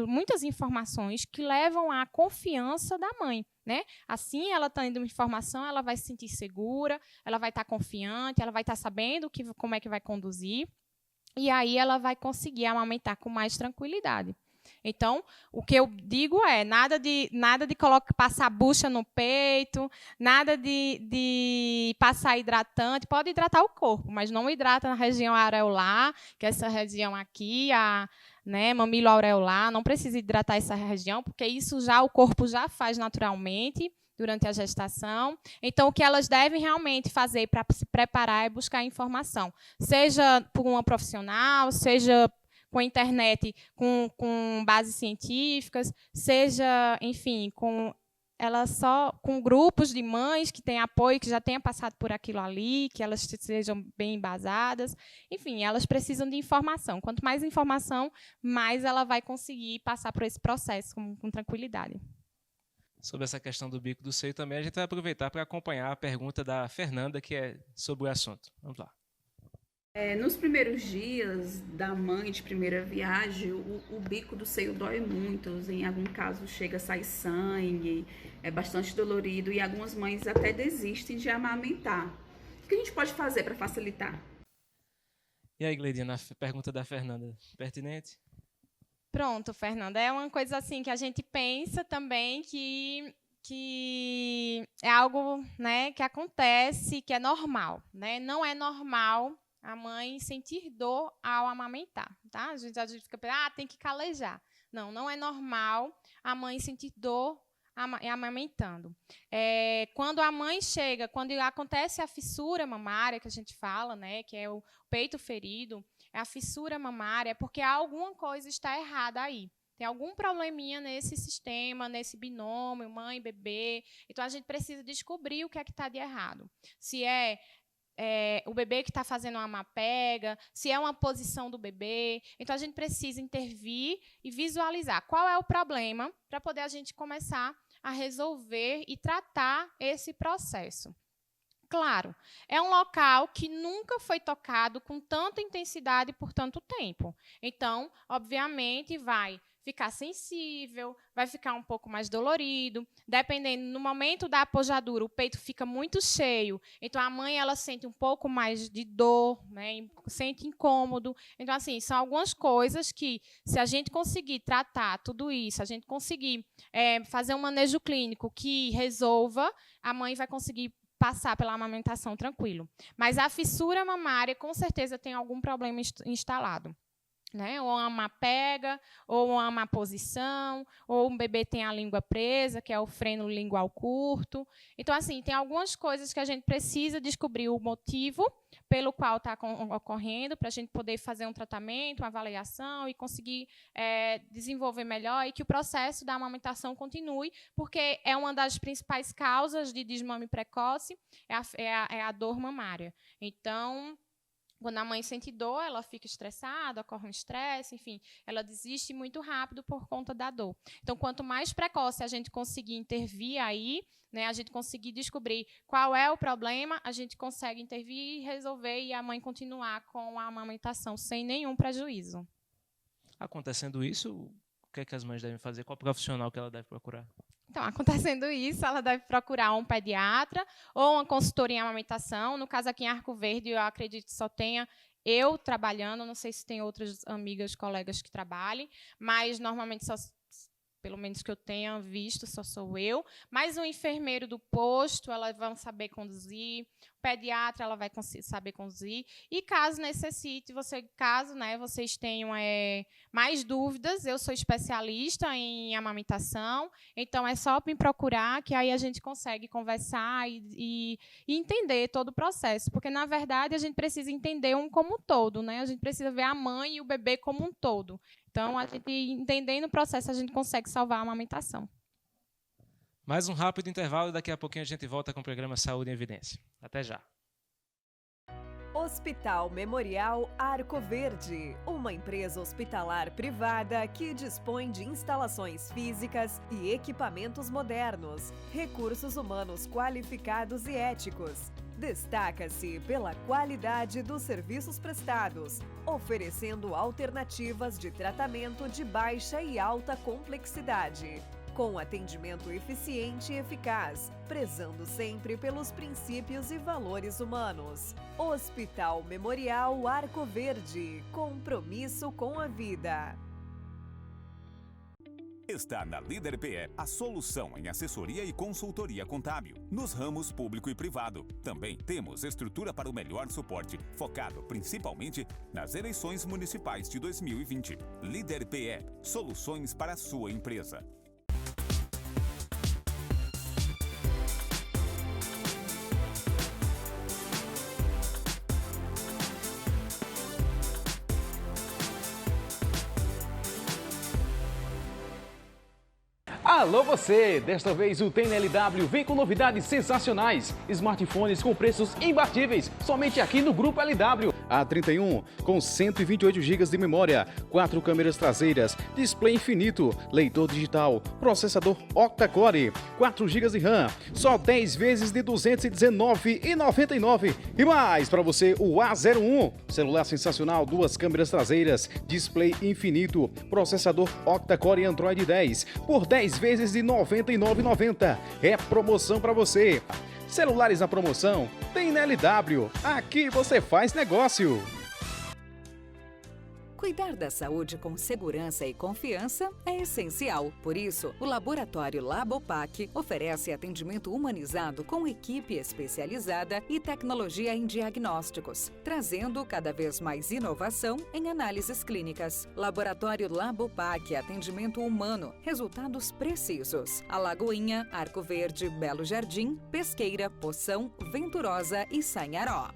muitas informações que levam à confiança da mãe, né? Assim, ela tendo informação, ela vai se sentir segura, ela vai estar confiante, ela vai estar sabendo como é que vai conduzir, e aí ela vai conseguir amamentar com mais tranquilidade. Então, o que eu digo é nada de passar bucha no peito, nada de passar hidratante. Pode hidratar o corpo, mas não hidrata na região areolar, que é essa região aqui, mamilo areolar. Não precisa hidratar essa região, porque isso já o corpo já faz naturalmente durante a gestação. Então, o que elas devem realmente fazer para se preparar é buscar informação, seja por uma profissional, seja com a internet, com bases científicas, seja, enfim, com grupos de mães que têm apoio, que já tenham passado por aquilo ali, que elas sejam bem embasadas. Enfim, elas precisam de informação. Quanto mais informação, mais ela vai conseguir passar por esse processo com tranquilidade. Sobre essa questão do bico do seio também, a gente vai aproveitar para acompanhar a pergunta da Fernanda, que é sobre o assunto. Vamos lá. Nos primeiros dias da mãe de primeira viagem, o bico do seio dói muito. Em algum caso chega a sair sangue, é bastante dolorido e algumas mães até desistem de amamentar. O que a gente pode fazer para facilitar? E aí, Gleidina, a pergunta da Fernanda, pertinente? Pronto, Fernanda. É uma coisa assim que a gente pensa também que é algo, né, que acontece, que é normal, né? Não é normal a mãe sentir dor ao amamentar, tá? A gente fica pensando, tem que calejar. Não é normal a mãe sentir dor amamentando. Quando a mãe chega, quando acontece a fissura mamária, que a gente fala, né, que é o peito ferido, é a fissura mamária, porque alguma coisa está errada aí. Tem algum probleminha nesse sistema, nesse binômio, mãe e bebê. Então, a gente precisa descobrir o que é que está de errado. Se é o bebê que está fazendo uma má pega, se é uma posição do bebê. Então, a gente precisa intervir e visualizar qual é o problema para poder a gente começar a resolver e tratar esse processo. Claro, é um local que nunca foi tocado com tanta intensidade por tanto tempo. Então, obviamente, vai ficar sensível, vai ficar um pouco mais dolorido. Dependendo, no momento da apojadura, o peito fica muito cheio. Então, a mãe ela sente um pouco mais de dor, né, sente incômodo. Então, assim, são algumas coisas que, se a gente conseguir tratar tudo isso, a gente conseguir fazer um manejo clínico que resolva, a mãe vai conseguir passar pela amamentação tranquilo. Mas a fissura mamária, com certeza, tem algum problema instalado. Né? Ou uma má pega, ou uma má posição, ou um bebê tem a língua presa, que é o freno lingual curto. Então, assim, tem algumas coisas que a gente precisa descobrir o motivo pelo qual está ocorrendo, para a gente poder fazer um tratamento, uma avaliação e conseguir desenvolver melhor e que o processo da amamentação continue, porque é uma das principais causas de desmame precoce, é a dor mamária. Então, quando a mãe sente dor, ela fica estressada, ocorre um estresse, enfim, ela desiste muito rápido por conta da dor. Então, quanto mais precoce a gente conseguir intervir aí, né, a gente conseguir descobrir qual é o problema, a gente consegue intervir e resolver e a mãe continuar com a amamentação sem nenhum prejuízo. Acontecendo isso, o que é que as mães devem fazer? Qual profissional que ela deve procurar? Então, acontecendo isso, ela deve procurar um pediatra ou uma consultoria em amamentação. No caso, aqui em Arco Verde, eu acredito que só tenha eu trabalhando. Não sei se tem outras amigas, colegas que trabalhem, mas, normalmente, pelo menos que eu tenha visto, só sou eu. Mas o enfermeiro do posto, elas vão saber conduzir. O pediatra, ela vai saber conduzir. E caso necessite, vocês tenham mais dúvidas, eu sou especialista em amamentação, então é só me procurar, que aí a gente consegue conversar e entender todo o processo. Porque, na verdade, a gente precisa entender um como um todo, né? A gente precisa ver a mãe e o bebê como um todo. Então, a gente entendendo o processo, a gente consegue salvar a amamentação. Mais um rápido intervalo e daqui a pouquinho a gente volta com o programa Saúde em Evidência. Até já. Hospital Memorial Arco Verde, uma empresa hospitalar privada que dispõe de instalações físicas e equipamentos modernos, recursos humanos qualificados e éticos. Destaca-se pela qualidade dos serviços prestados, oferecendo alternativas de tratamento de baixa e alta complexidade, com atendimento eficiente e eficaz, prezando sempre pelos princípios e valores humanos. Hospital Memorial Arco Verde, compromisso com a vida. está na Líder PE, a solução em assessoria e consultoria contábil, nos ramos público e privado. Também temos estrutura para o melhor suporte, focado principalmente nas eleições municipais de 2020. Líder PE, soluções para a sua empresa. Alô você! Desta vez o TNLW vem com novidades sensacionais. Smartphones com preços imbatíveis, somente aqui no Grupo LW. A31 com 128 GB de memória, 4 câmeras traseiras, display infinito, leitor digital, processador octa-core, 4 GB de RAM, só 10 vezes de R$ 219,99. E mais para você o A01, celular sensacional, 2 câmeras traseiras, display infinito, processador octa-core Android 10, por 10 vezes de R$ 99,90. É promoção para você. Celulares na promoção tem na LW. Aqui você faz negócio. Cuidar da saúde com segurança e confiança é essencial. Por isso, o Laboratório Labopac oferece atendimento humanizado com equipe especializada e tecnologia em diagnósticos, trazendo cada vez mais inovação em análises clínicas. Laboratório Labopac, atendimento humano, resultados precisos. Alagoinha, Arco Verde, Belo Jardim, Pesqueira, Poção, Venturosa e Sanharó.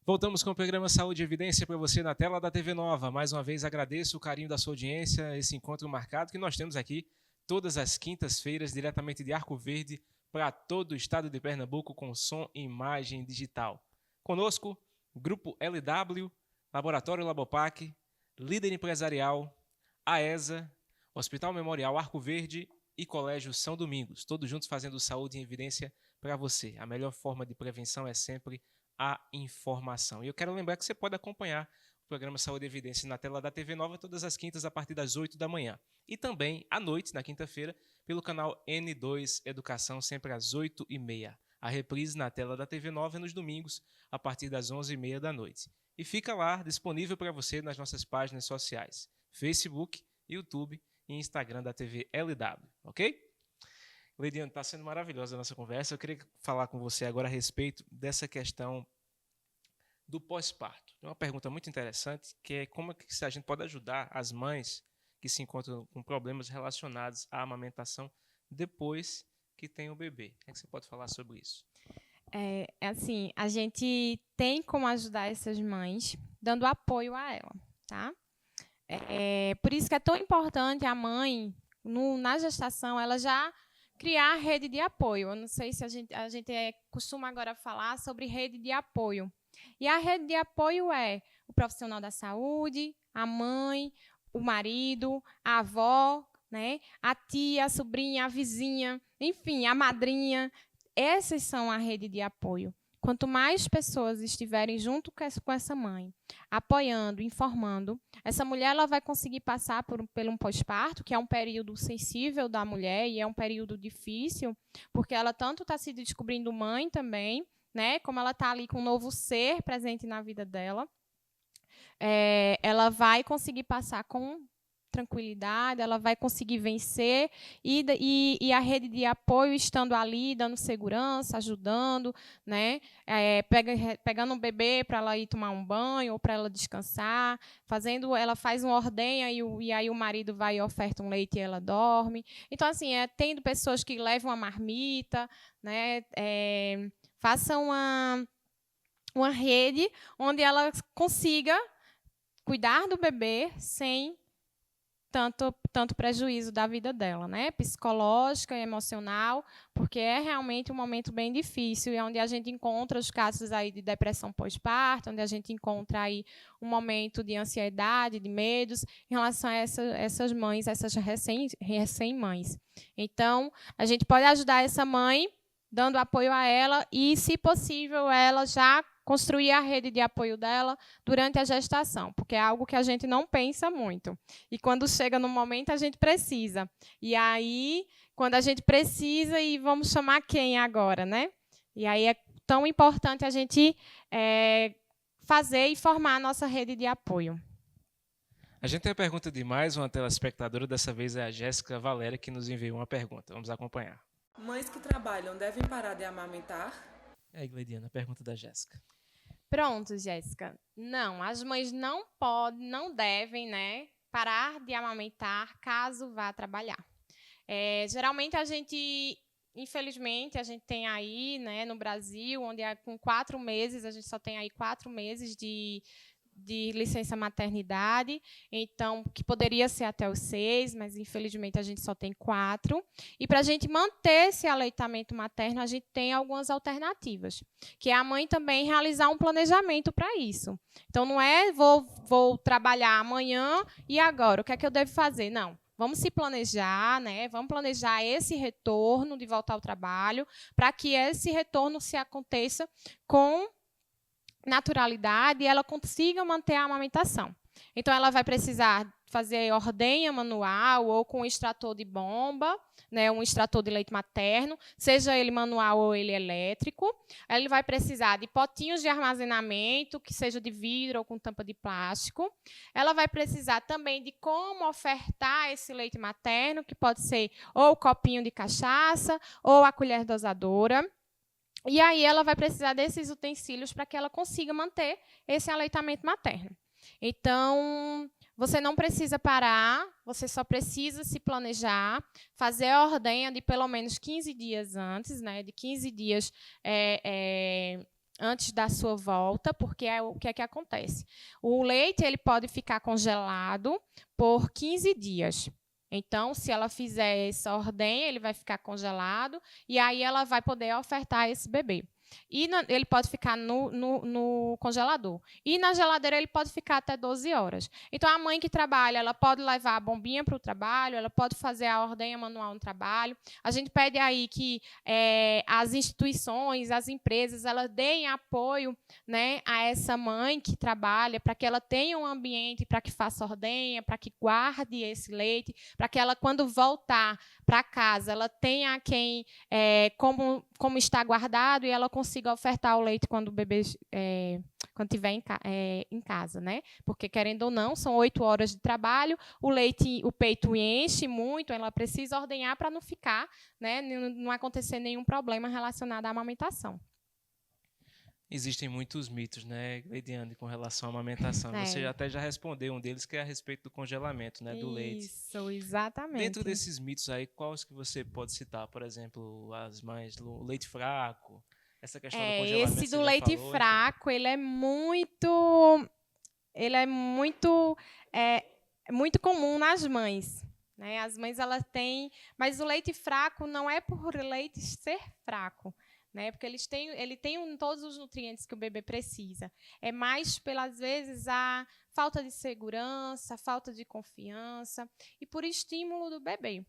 Voltamos com o programa Saúde e Evidência para você na tela da TV Nova. Mais uma vez agradeço o carinho da sua audiência, esse encontro marcado que nós temos aqui todas as quintas-feiras, diretamente de Arco Verde, para todo o estado de Pernambuco, com som e imagem digital. Conosco, Grupo LW, Laboratório Labopac, Líder Empresarial, AESA, Hospital Memorial Arco Verde e Colégio São Domingos, todos juntos fazendo saúde em evidência para você. A melhor forma de prevenção é sempre a informação. E eu quero lembrar que você pode acompanhar o programa Saúde e Evidência na tela da TV Nova todas as quintas a partir das 8 da manhã. E também à noite, na quinta-feira, pelo canal N2 Educação, sempre às 8h30. A reprise na tela da TV Nova nos domingos, a partir das 11h30 da noite. E fica lá, disponível para você nas nossas páginas sociais, Facebook, YouTube e Instagram da TV LW, ok? Leidiane, está sendo maravilhosa a nossa conversa. Eu queria falar com você agora a respeito dessa questão do pós-parto. É uma pergunta muito interessante, que é como é que a gente pode ajudar as mães que se encontram com problemas relacionados à amamentação depois que tem o bebê. O que você pode falar sobre isso? Assim, a gente tem como ajudar essas mães dando apoio a ela, tá? Por isso que é tão importante a mãe, na gestação, ela já criar rede de apoio. Eu não sei se a gente costuma agora falar sobre rede de apoio. E a rede de apoio é o profissional da saúde, a mãe, o marido, a avó, né? A tia, a sobrinha, a vizinha, enfim, a madrinha. Essas são a rede de apoio. Quanto mais pessoas estiverem junto com essa mãe, apoiando, informando, essa mulher ela vai conseguir passar por um pós-parto, que é um período sensível da mulher e é um período difícil, porque ela tanto está se descobrindo mãe também, né, como ela está ali com um novo ser presente na vida dela. Ela vai conseguir passar com tranquilidade, ela vai conseguir vencer e a rede de apoio estando ali, dando segurança, ajudando, né? Pegando um bebê para ela ir tomar um banho ou para ela descansar, ela faz uma ordenha e aí o marido vai e oferta um leite e ela dorme. Então, assim, tendo pessoas que levam a marmita, né? Faça uma rede onde ela consiga cuidar do bebê sem tanto prejuízo da vida dela, né? Psicológica e emocional, porque é realmente um momento bem difícil e é onde a gente encontra os casos aí de depressão pós-parto, onde a gente encontra aí um momento de ansiedade, de medos em relação a essas mães, essas recém-mães. Então, a gente pode ajudar essa mãe dando apoio a ela e, se possível, ela já construir a rede de apoio dela durante a gestação, porque é algo que a gente não pensa muito. E quando chega no momento, a gente precisa. E aí, quando a gente precisa, e vamos chamar quem agora, né? E aí é tão importante a gente fazer e formar a nossa rede de apoio. A gente tem a pergunta de mais uma telespectadora, dessa vez é a Jéssica Valéria, que nos enviou uma pergunta. Vamos acompanhar. Mães que trabalham devem parar de amamentar? Gleidiana, a pergunta da Jéssica. Pronto, Jéssica. Não, as mães não devem, né, parar de amamentar caso vá trabalhar. Geralmente infelizmente, a gente tem aí, né, no Brasil, onde com 4 meses, a gente só tem aí 4 meses de licença maternidade, então, que poderia ser até os 6, mas infelizmente a gente só tem 4. E para a gente manter esse aleitamento materno, a gente tem algumas alternativas, que é a mãe também realizar um planejamento para isso. Então, não é vou trabalhar amanhã e agora, o que é que eu devo fazer? Não. Vamos se planejar, né? Vamos planejar esse retorno de volta ao trabalho, para que esse retorno se aconteça com naturalidade e ela consiga manter a amamentação. Então, ela vai precisar fazer ordenha manual ou com extrator de bomba, né, um extrator de leite materno, seja ele manual ou ele elétrico. Ele vai precisar de potinhos de armazenamento, que seja de vidro ou com tampa de plástico. Ela vai precisar também de como ofertar esse leite materno, que pode ser ou o copinho de cachaça ou a colher dosadora. E aí ela vai precisar desses utensílios para que ela consiga manter esse aleitamento materno. Então, você não precisa parar, você só precisa se planejar, fazer a ordenha de pelo menos 15 dias antes, né, de 15 dias antes da sua volta, porque o que é que acontece? O leite ele pode ficar congelado por 15 dias. Então, se ela fizer essa ordenha, ele vai ficar congelado e aí ela vai poder ofertar esse bebê. E ele pode ficar no congelador. E na geladeira ele pode ficar até 12 horas. Então, a mãe que trabalha, ela pode levar a bombinha para o trabalho, ela pode fazer a ordenha manual no trabalho. A gente pede aí que as instituições, as empresas, elas deem apoio, né, a essa mãe que trabalha, para que ela tenha um ambiente para que faça ordenha, para que guarde esse leite, para que ela, quando voltar para casa, ela tenha quem, como está guardado, e ela consiga ofertar o leite quando o bebê quando estiver em casa, né? Porque, querendo ou não, são 8 horas de trabalho, o peito enche muito, ela precisa ordenhar para não ficar, né, não acontecer nenhum problema relacionado à amamentação. Existem muitos mitos, né, Gleidiane, com relação à amamentação. Você até já respondeu um deles, que é a respeito do congelamento, né, do leite. Isso, exatamente. Dentro desses mitos aí, quais que você pode citar? Por exemplo, as mães, o leite fraco, essa questão do congelamento. Esse do leite fraco, ele é muito muito comum nas mães, né? As mães elas têm, mas o leite fraco não é por leite ser fraco, né? Porque ele tem todos os nutrientes que o bebê precisa. É mais pelas vezes a falta de segurança, a falta de confiança e por estímulo do bebê.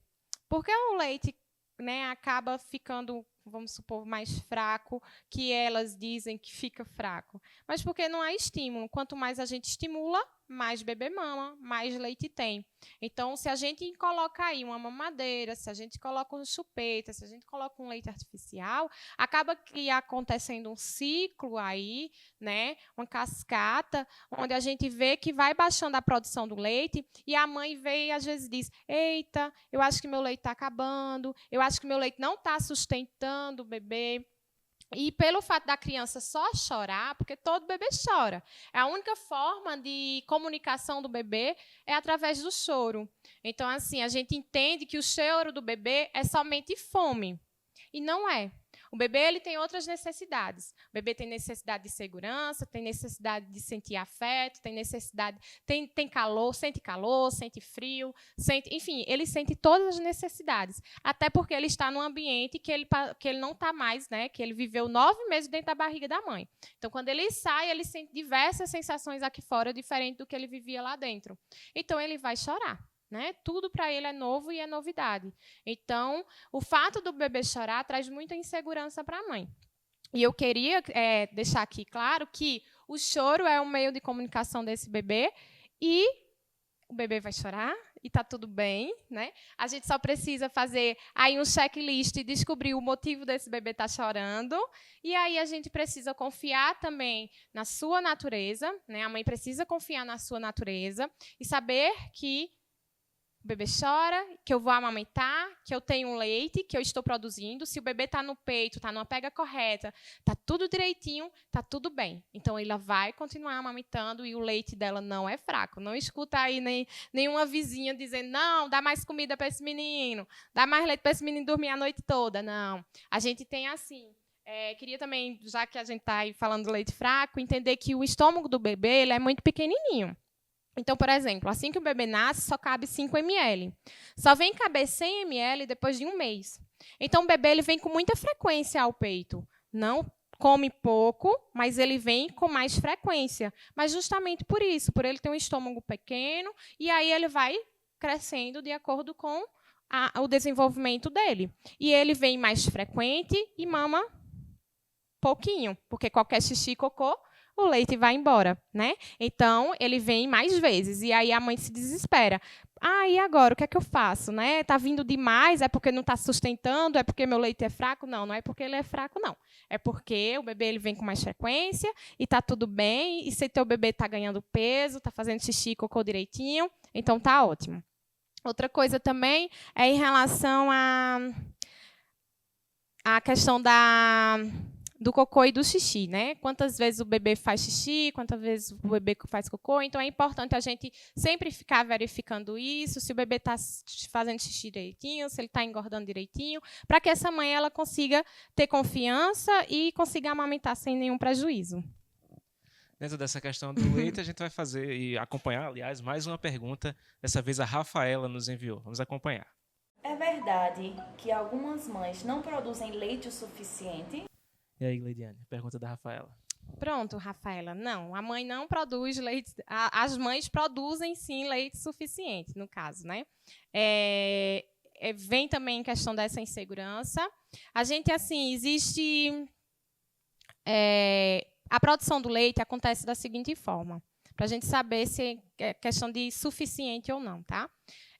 Porque o leite, né, acaba ficando, vamos supor, mais fraco, que elas dizem que fica fraco. Mas porque não há estímulo. Quanto mais a gente estimula, mais bebê mama, mais leite tem. Então, se a gente coloca aí uma mamadeira, se a gente coloca um chupeta, se a gente coloca um leite artificial, acaba que acontecendo um ciclo aí, né, uma cascata, onde a gente vê que vai baixando a produção do leite e a mãe vê e às vezes diz: eita, eu acho que meu leite está acabando, eu acho que meu leite não está sustentando o bebê. E pelo fato da criança só chorar, porque todo bebê chora, a única forma de comunicação do bebê é através do choro. Então, assim, a gente entende que o choro do bebê é somente fome. E não é. O bebê ele tem outras necessidades. O bebê tem necessidade de segurança, tem necessidade de sentir afeto, tem necessidade, tem calor, sente frio, enfim, ele sente todas as necessidades. Até porque ele está num ambiente que ele não está mais, né? Que ele viveu 9 meses dentro da barriga da mãe. Então, quando ele sai, ele sente diversas sensações aqui fora, diferente do que ele vivia lá dentro. Então, ele vai chorar. Né? Tudo para ele é novo e é novidade. Então, o fato do bebê chorar traz muita insegurança para a mãe. E eu queria deixar aqui claro que o choro é um meio de comunicação desse bebê e o bebê vai chorar e está tudo bem, né? A gente só precisa fazer aí um checklist e descobrir o motivo desse bebê estar chorando. E aí a gente precisa confiar também na sua natureza, né? A mãe precisa confiar na sua natureza e saber que o bebê chora, que eu vou amamentar, que eu tenho um leite, que eu estou produzindo. Se o bebê está no peito, está numa pega correta, está tudo direitinho, está tudo bem. Então, ela vai continuar amamentando e o leite dela não é fraco. Não escuta aí nenhuma vizinha dizendo, não, dá mais comida para esse menino, dá mais leite para esse menino dormir a noite toda. Não. A gente tem assim... queria também, já que a gente está aí falando do leite fraco, entender que o estômago do bebê ele é muito pequenininho. Então, por exemplo, assim que o bebê nasce, só cabe 5 ml. Só vem caber 100 ml depois de 1 mês. Então, o bebê ele vem com muita frequência ao peito. Não come pouco, mas ele vem com mais frequência. Mas justamente por isso, por ele ter um estômago pequeno, e aí ele vai crescendo de acordo com o desenvolvimento dele. E ele vem mais frequente e mama pouquinho, porque qualquer xixi e cocô, o leite vai embora, né? Então, ele vem mais vezes. E aí a mãe se desespera. E agora? O que é que eu faço? Né? Está vindo demais? É porque não está sustentando? É porque meu leite é fraco? Não, não é porque ele é fraco, não. É porque o bebê ele vem com mais frequência e está tudo bem. E se teu bebê está ganhando peso, está fazendo xixi e cocô direitinho, então está ótimo. Outra coisa também é em relação à questão do cocô e do xixi, né? Quantas vezes o bebê faz xixi, quantas vezes o bebê faz cocô. Então, é importante a gente sempre ficar verificando isso, se o bebê está fazendo xixi direitinho, se ele está engordando direitinho, para que essa mãe ela consiga ter confiança e consiga amamentar sem nenhum prejuízo. Dentro dessa questão do leite, a gente vai fazer e acompanhar, aliás, mais uma pergunta. Dessa vez a Rafaela nos enviou. Vamos acompanhar. É verdade que algumas mães não produzem leite o suficiente? E aí, Gleidiane, pergunta da Rafaela. Pronto, Rafaela. Não, a mãe não produz leite. As mães produzem, sim, leite suficiente, no caso, né? Vem também em questão dessa insegurança. A gente, assim, existe... a produção do leite acontece da seguinte forma, para a gente saber se é questão de suficiente ou não, tá?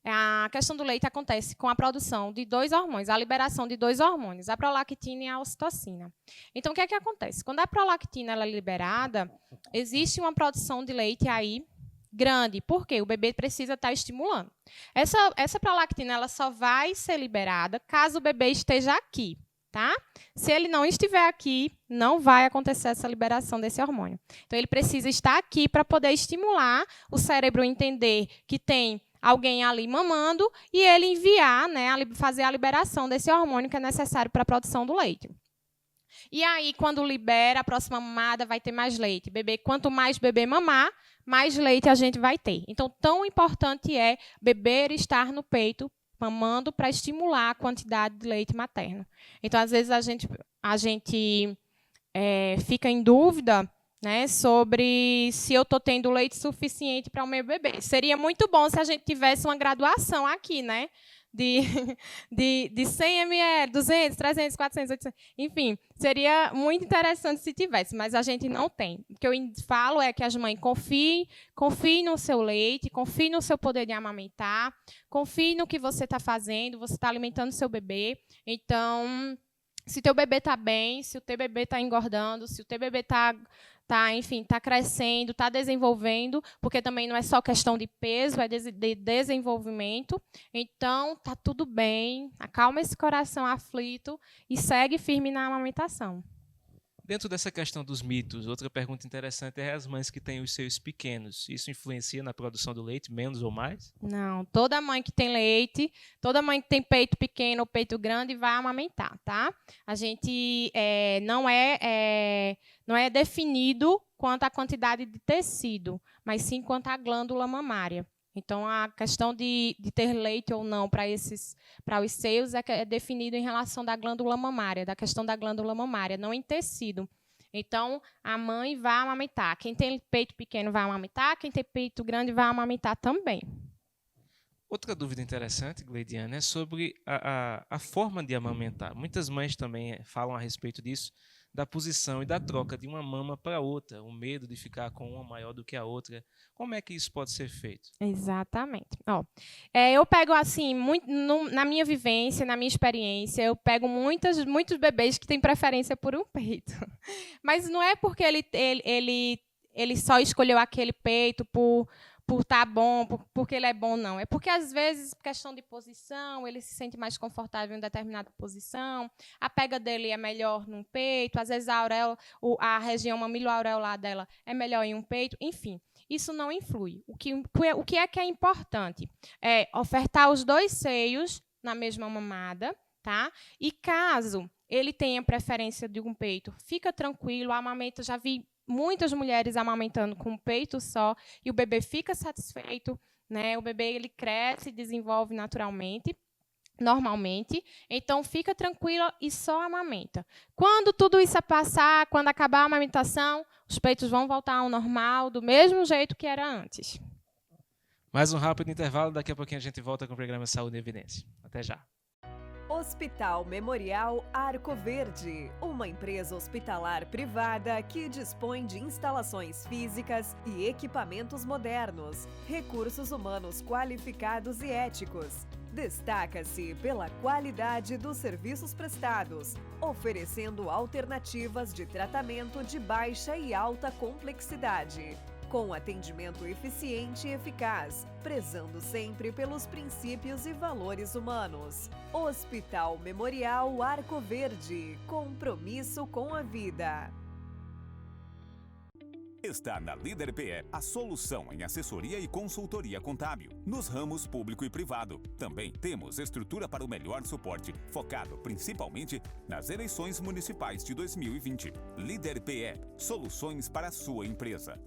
A questão do leite acontece com a produção de 2 hormônios, a liberação de 2 hormônios, a prolactina e a ocitocina. Então, o que é que acontece? Quando a prolactina ela é liberada, existe uma produção de leite aí grande. Por quê? O bebê precisa estar estimulando. Essa prolactina ela só vai ser liberada caso o bebê esteja aqui. Tá? Se ele não estiver aqui, não vai acontecer essa liberação desse hormônio. Então, ele precisa estar aqui para poder estimular o cérebro entender que tem alguém ali mamando e ele enviar, né, fazer a liberação desse hormônio que é necessário para a produção do leite. E aí, quando libera, a próxima mamada vai ter mais leite. Quanto mais bebê mamar, mais leite a gente vai ter. Então, tão importante é beber e estar no peito mamando para estimular a quantidade de leite materno. Então, às vezes, a gente fica em dúvida, né, sobre se eu estou tendo leite suficiente para o meu bebê. Seria muito bom se a gente tivesse uma graduação aqui, né, de 100 ml, 200, 300, 400, 800, enfim, seria muito interessante se tivesse, mas a gente não tem. O que eu falo é que as mães confiem no seu leite, confiem no seu poder de amamentar, confiem no que você está fazendo, você está alimentando seu bebê. Então, se teu bebê está bem, se o teu bebê está engordando, se o teu bebê está crescendo, está desenvolvendo, porque também não é só questão de peso, é de desenvolvimento. Então, está tudo bem, acalma esse coração aflito e segue firme na amamentação. Dentro dessa questão dos mitos, outra pergunta interessante é as mães que têm os seios pequenos. Isso influencia na produção do leite, menos ou mais? Não, toda mãe que tem leite, toda mãe que tem peito pequeno ou peito grande vai amamentar, tá? A gente não é definido quanto à quantidade de tecido, mas sim quanto à glândula mamária. Então, a questão de ter leite ou não para os seios é definido em relação da glândula mamária, da questão da glândula mamária, não em tecido. Então, a mãe vai amamentar. Quem tem peito pequeno vai amamentar, quem tem peito grande vai amamentar também. Outra dúvida interessante, Gleidiane, é sobre a forma de amamentar. Muitas mães também falam a respeito disso, da posição e da troca de uma mama para outra, o medo de ficar com uma maior do que a outra. Como é que isso pode ser feito? Exatamente. Eu pego assim, na minha vivência, na minha experiência, eu pego muitos bebês que têm preferência por um peito. Mas não é porque ele só escolheu aquele peito por estar bom, porque ele é bom, não. É porque, às vezes, questão de posição, ele se sente mais confortável em determinada posição, a pega dele é melhor num peito, às vezes a região mamilo-aureolar dela é melhor em um peito, enfim. Isso não influi. O que é importante? É ofertar os 2 seios na mesma mamada, tá? E caso ele tenha preferência de um peito, fica tranquilo, a amamenta, já vi muitas mulheres amamentando com um peito só, e o bebê fica satisfeito, né? O bebê ele cresce e desenvolve naturalmente, normalmente, então fica tranquila e só amamenta. Quando tudo isso passar, quando acabar a amamentação, os peitos vão voltar ao normal, do mesmo jeito que era antes. Mais um rápido intervalo, daqui a pouquinho a gente volta com o programa Saúde e Evidência. Até já. Hospital Memorial Arco Verde, uma empresa hospitalar privada que dispõe de instalações físicas e equipamentos modernos, recursos humanos qualificados e éticos. Destaca-se pela qualidade dos serviços prestados, oferecendo alternativas de tratamento de baixa e alta complexidade, com atendimento eficiente e eficaz, prezando sempre pelos princípios e valores humanos. Hospital Memorial Arco Verde, compromisso com a vida. Está na Líder PE a solução em assessoria e consultoria contábil, nos ramos público e privado. Também temos estrutura para o melhor suporte, focado principalmente nas eleições municipais de 2020. Líder PE, soluções para a sua empresa.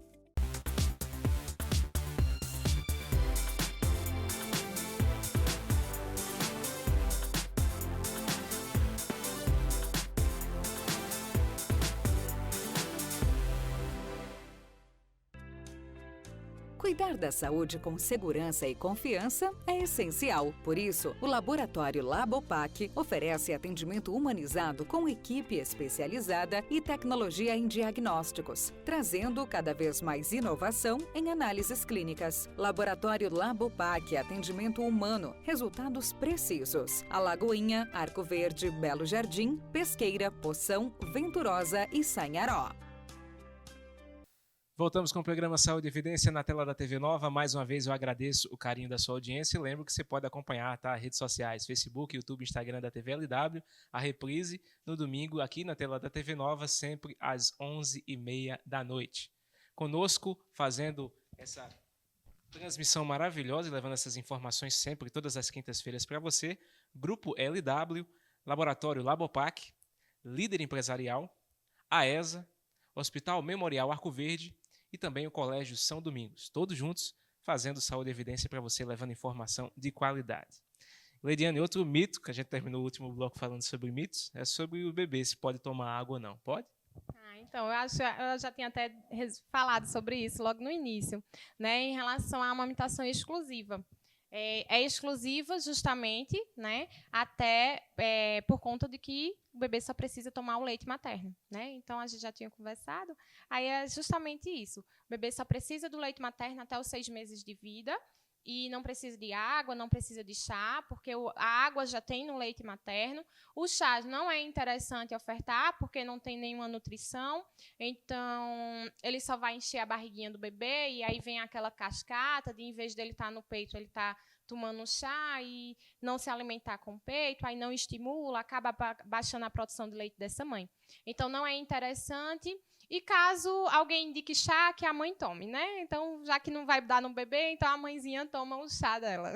Cuidar da saúde com segurança e confiança é essencial. Por isso, o Laboratório Labopac oferece atendimento humanizado com equipe especializada e tecnologia em diagnósticos, trazendo cada vez mais inovação em análises clínicas. Laboratório Labopac, atendimento humano, resultados precisos. Alagoinha, Arco Verde, Belo Jardim, Pesqueira, Poção, Venturosa e Sanharó. Voltamos com o programa Saúde e Evidência na tela da TV Nova. Mais uma vez eu agradeço o carinho da sua audiência e lembro que você pode acompanhar, tá? Redes sociais, Facebook, YouTube, Instagram da TV LW, a reprise no domingo aqui na tela da TV Nova, sempre às 11h30 da noite. Conosco, fazendo essa transmissão maravilhosa e levando essas informações sempre, todas as quintas-feiras para você, Grupo LW, Laboratório Labopac, Líder Empresarial, AESA, Hospital Memorial Arco Verde, e também o Colégio São Domingos, todos juntos fazendo Saúde e Evidência para você, levando informação de qualidade. Leidiane, outro mito, que a gente terminou o último bloco falando sobre mitos, é sobre o bebê, se pode tomar água ou não. Pode? Então, eu já tinha até falado sobre isso logo no início, né, em relação à amamentação exclusiva. É exclusiva justamente, né, até por conta de que o bebê só precisa tomar o leite materno, né? Então, a gente já tinha conversado. Aí é justamente isso. O bebê só precisa do leite materno até os 6 meses de vida e não precisa de água, não precisa de chá, porque a água já tem no leite materno. O chá não é interessante ofertar, porque não tem nenhuma nutrição. Então, ele só vai encher a barriguinha do bebê e aí vem aquela cascata de, em vez dele estar no peito, ele está tomando chá e não se alimentar com o peito, aí não estimula, acaba baixando a produção de leite dessa mãe. Então, não é interessante. E caso alguém indique chá, que a mãe tome, né? Então, já que não vai dar no bebê, então a mãezinha toma o chá dela.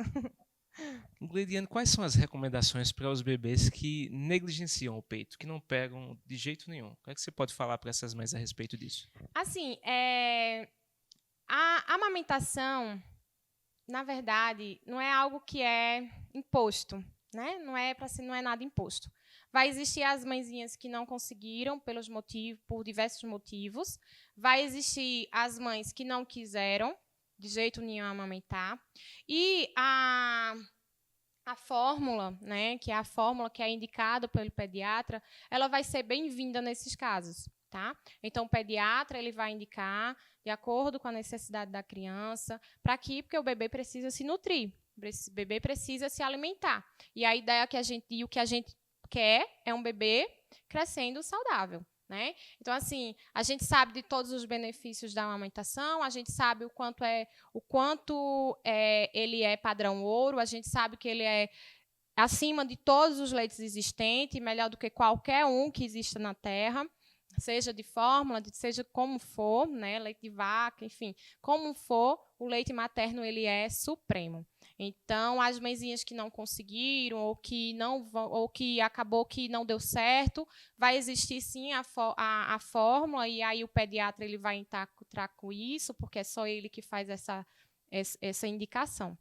Gleidiane, quais são as recomendações para os bebês que negligenciam o peito, que não pegam de jeito nenhum? O que é que você pode falar para essas mães a respeito disso? Assim, a amamentação, na verdade, não é algo que é imposto, né? Não é nada imposto. Vai existir as mãezinhas que não conseguiram por diversos motivos. Vai existir as mães que não quiseram de jeito nenhum amamentar. E a a fórmula, né, que é a fórmula que é indicada pelo pediatra, ela vai ser bem-vinda nesses casos, tá? Então, o pediatra ele vai indicar de acordo com a necessidade da criança, porque o bebê precisa se nutrir, o bebê precisa se alimentar. E a ideia o que a gente quer é um bebê crescendo saudável. Né? Então, assim, a gente sabe de todos os benefícios da amamentação, a gente sabe o quanto ele é padrão ouro, a gente sabe que ele é acima de todos os leites existentes, melhor do que qualquer um que exista na Terra, seja de fórmula, seja como for, né? Leite de vaca, enfim, como for, o leite materno ele é supremo. Então, as mãezinhas que não conseguiram ou que acabou que não deu certo, vai existir sim a fórmula, e aí o pediatra ele vai entrar com isso, porque é só ele que faz essa indicação.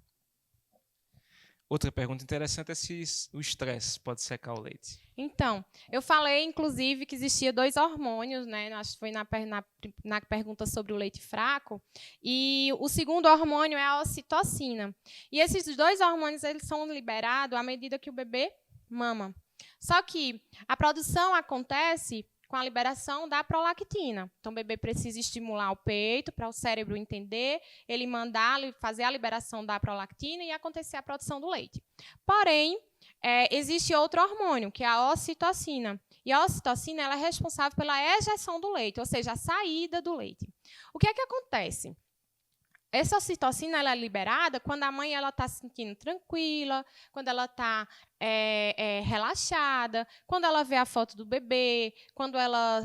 Outra pergunta interessante é se o estresse pode secar o leite. Então, eu falei, inclusive, que existia 2 hormônios, né? Acho que foi na pergunta sobre o leite fraco. E o segundo hormônio é a ocitocina. E esses 2 hormônios eles são liberados à medida que o bebê mama. Só que a produção acontece com a liberação da prolactina. Então, o bebê precisa estimular o peito para o cérebro entender, ele fazer a liberação da prolactina e acontecer a produção do leite. Porém, existe outro hormônio, que é a ocitocina. E a ocitocina ela é responsável pela ejeção do leite, ou seja, a saída do leite. O que é que acontece? Essa ocitocina ela é liberada quando a mãe está se sentindo tranquila, quando ela está relaxada, quando ela vê a foto do bebê, quando ela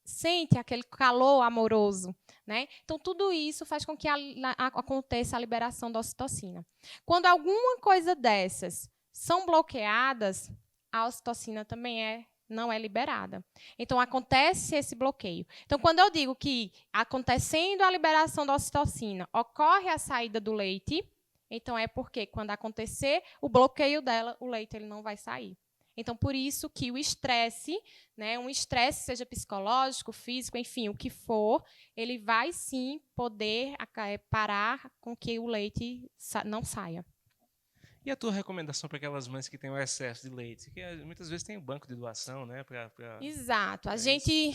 sente aquele calor amoroso. Né? Então, tudo isso faz com que aconteça a liberação da ocitocina. Quando alguma coisa dessas são bloqueadas, a ocitocina também não é liberada. Então, acontece esse bloqueio. Então, quando eu digo que, acontecendo a liberação da ocitocina, ocorre a saída do leite, então é porque, quando acontecer o bloqueio dela, o leite ele não vai sair. Então, por isso que o estresse, né, um estresse, seja psicológico, físico, enfim, o que for, ele vai, sim, poder parar com que o leite não saia. E a tua recomendação para aquelas mães que têm o excesso de leite? Que muitas vezes tem um banco de doação, né? Exato. A gente,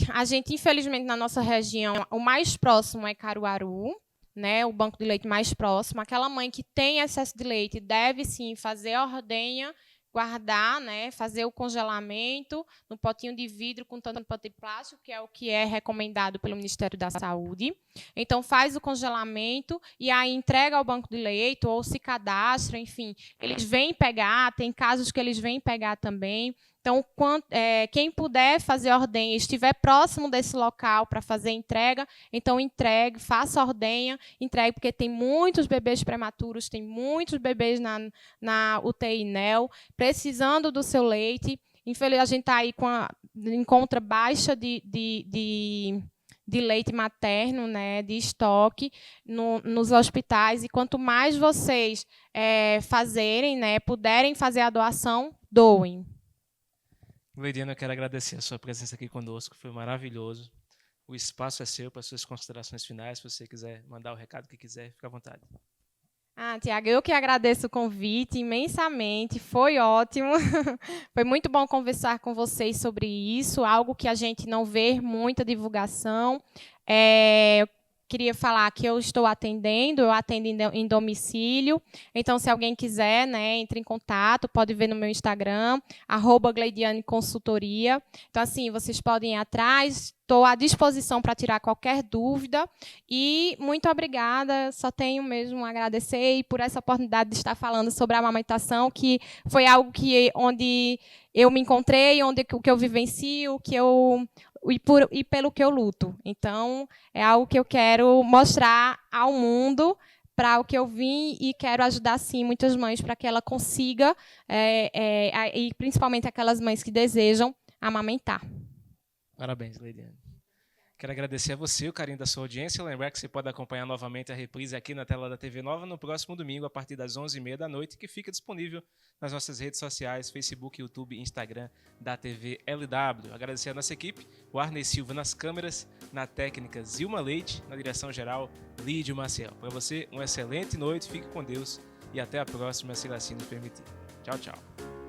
infelizmente, na nossa região, o mais próximo é Caruaru, né? O banco de leite mais próximo. Aquela mãe que tem excesso de leite deve, sim, fazer a ordenha, guardar, né, fazer o congelamento no potinho de vidro com tampa de plástico, que é o que é recomendado pelo Ministério da Saúde. Então, faz o congelamento e aí entrega ao banco de leite ou se cadastra, enfim. Eles vêm pegar, tem casos que eles vêm pegar também. Então, quem puder fazer a ordenha e estiver próximo desse local para fazer entrega, então entregue, faça a ordenha, entregue, porque tem muitos bebês prematuros, tem muitos bebês na UTI NEL, precisando do seu leite. Infelizmente, a gente está aí encontra baixa de leite materno, né, de estoque nos hospitais. E quanto mais vocês fazerem, né, puderem fazer a doação, doem. Gleidiane, eu quero agradecer a sua presença aqui conosco, foi maravilhoso. O espaço é seu para suas considerações finais, se você quiser mandar o recado que quiser, fica à vontade. Tiago, eu que agradeço o convite imensamente, foi ótimo. Foi muito bom conversar com vocês sobre isso, algo que a gente não vê muita divulgação. Queria falar que eu estou atendendo, eu atendo em domicílio. Então, se alguém quiser, né, entre em contato, pode ver no meu Instagram, @GleidianeConsultoria. Então, assim, vocês podem ir atrás, estou à disposição para tirar qualquer dúvida. E muito obrigada, só tenho mesmo a agradecer por essa oportunidade de estar falando sobre a amamentação, que foi algo onde eu me encontrei, o que eu vivencio, e pelo que eu luto. Então, é algo que eu quero mostrar ao mundo, para o que eu vim, e quero ajudar, sim, muitas mães para que ela consiga, e principalmente aquelas mães que desejam amamentar. Parabéns, Gleidiane. Quero agradecer a você o carinho da sua audiência. Lembrar que você pode acompanhar novamente a reprise aqui na tela da TV Nova no próximo domingo, a partir das 11h30 da noite, que fica disponível nas nossas redes sociais, Facebook, YouTube e Instagram da TV LW. Agradecer a nossa equipe, o Arney Silva nas câmeras, na técnica Zilma Leite, na direção geral Lídio Maciel. Para você, uma excelente noite, fique com Deus e até a próxima, se assim nos permitir. Tchau, tchau.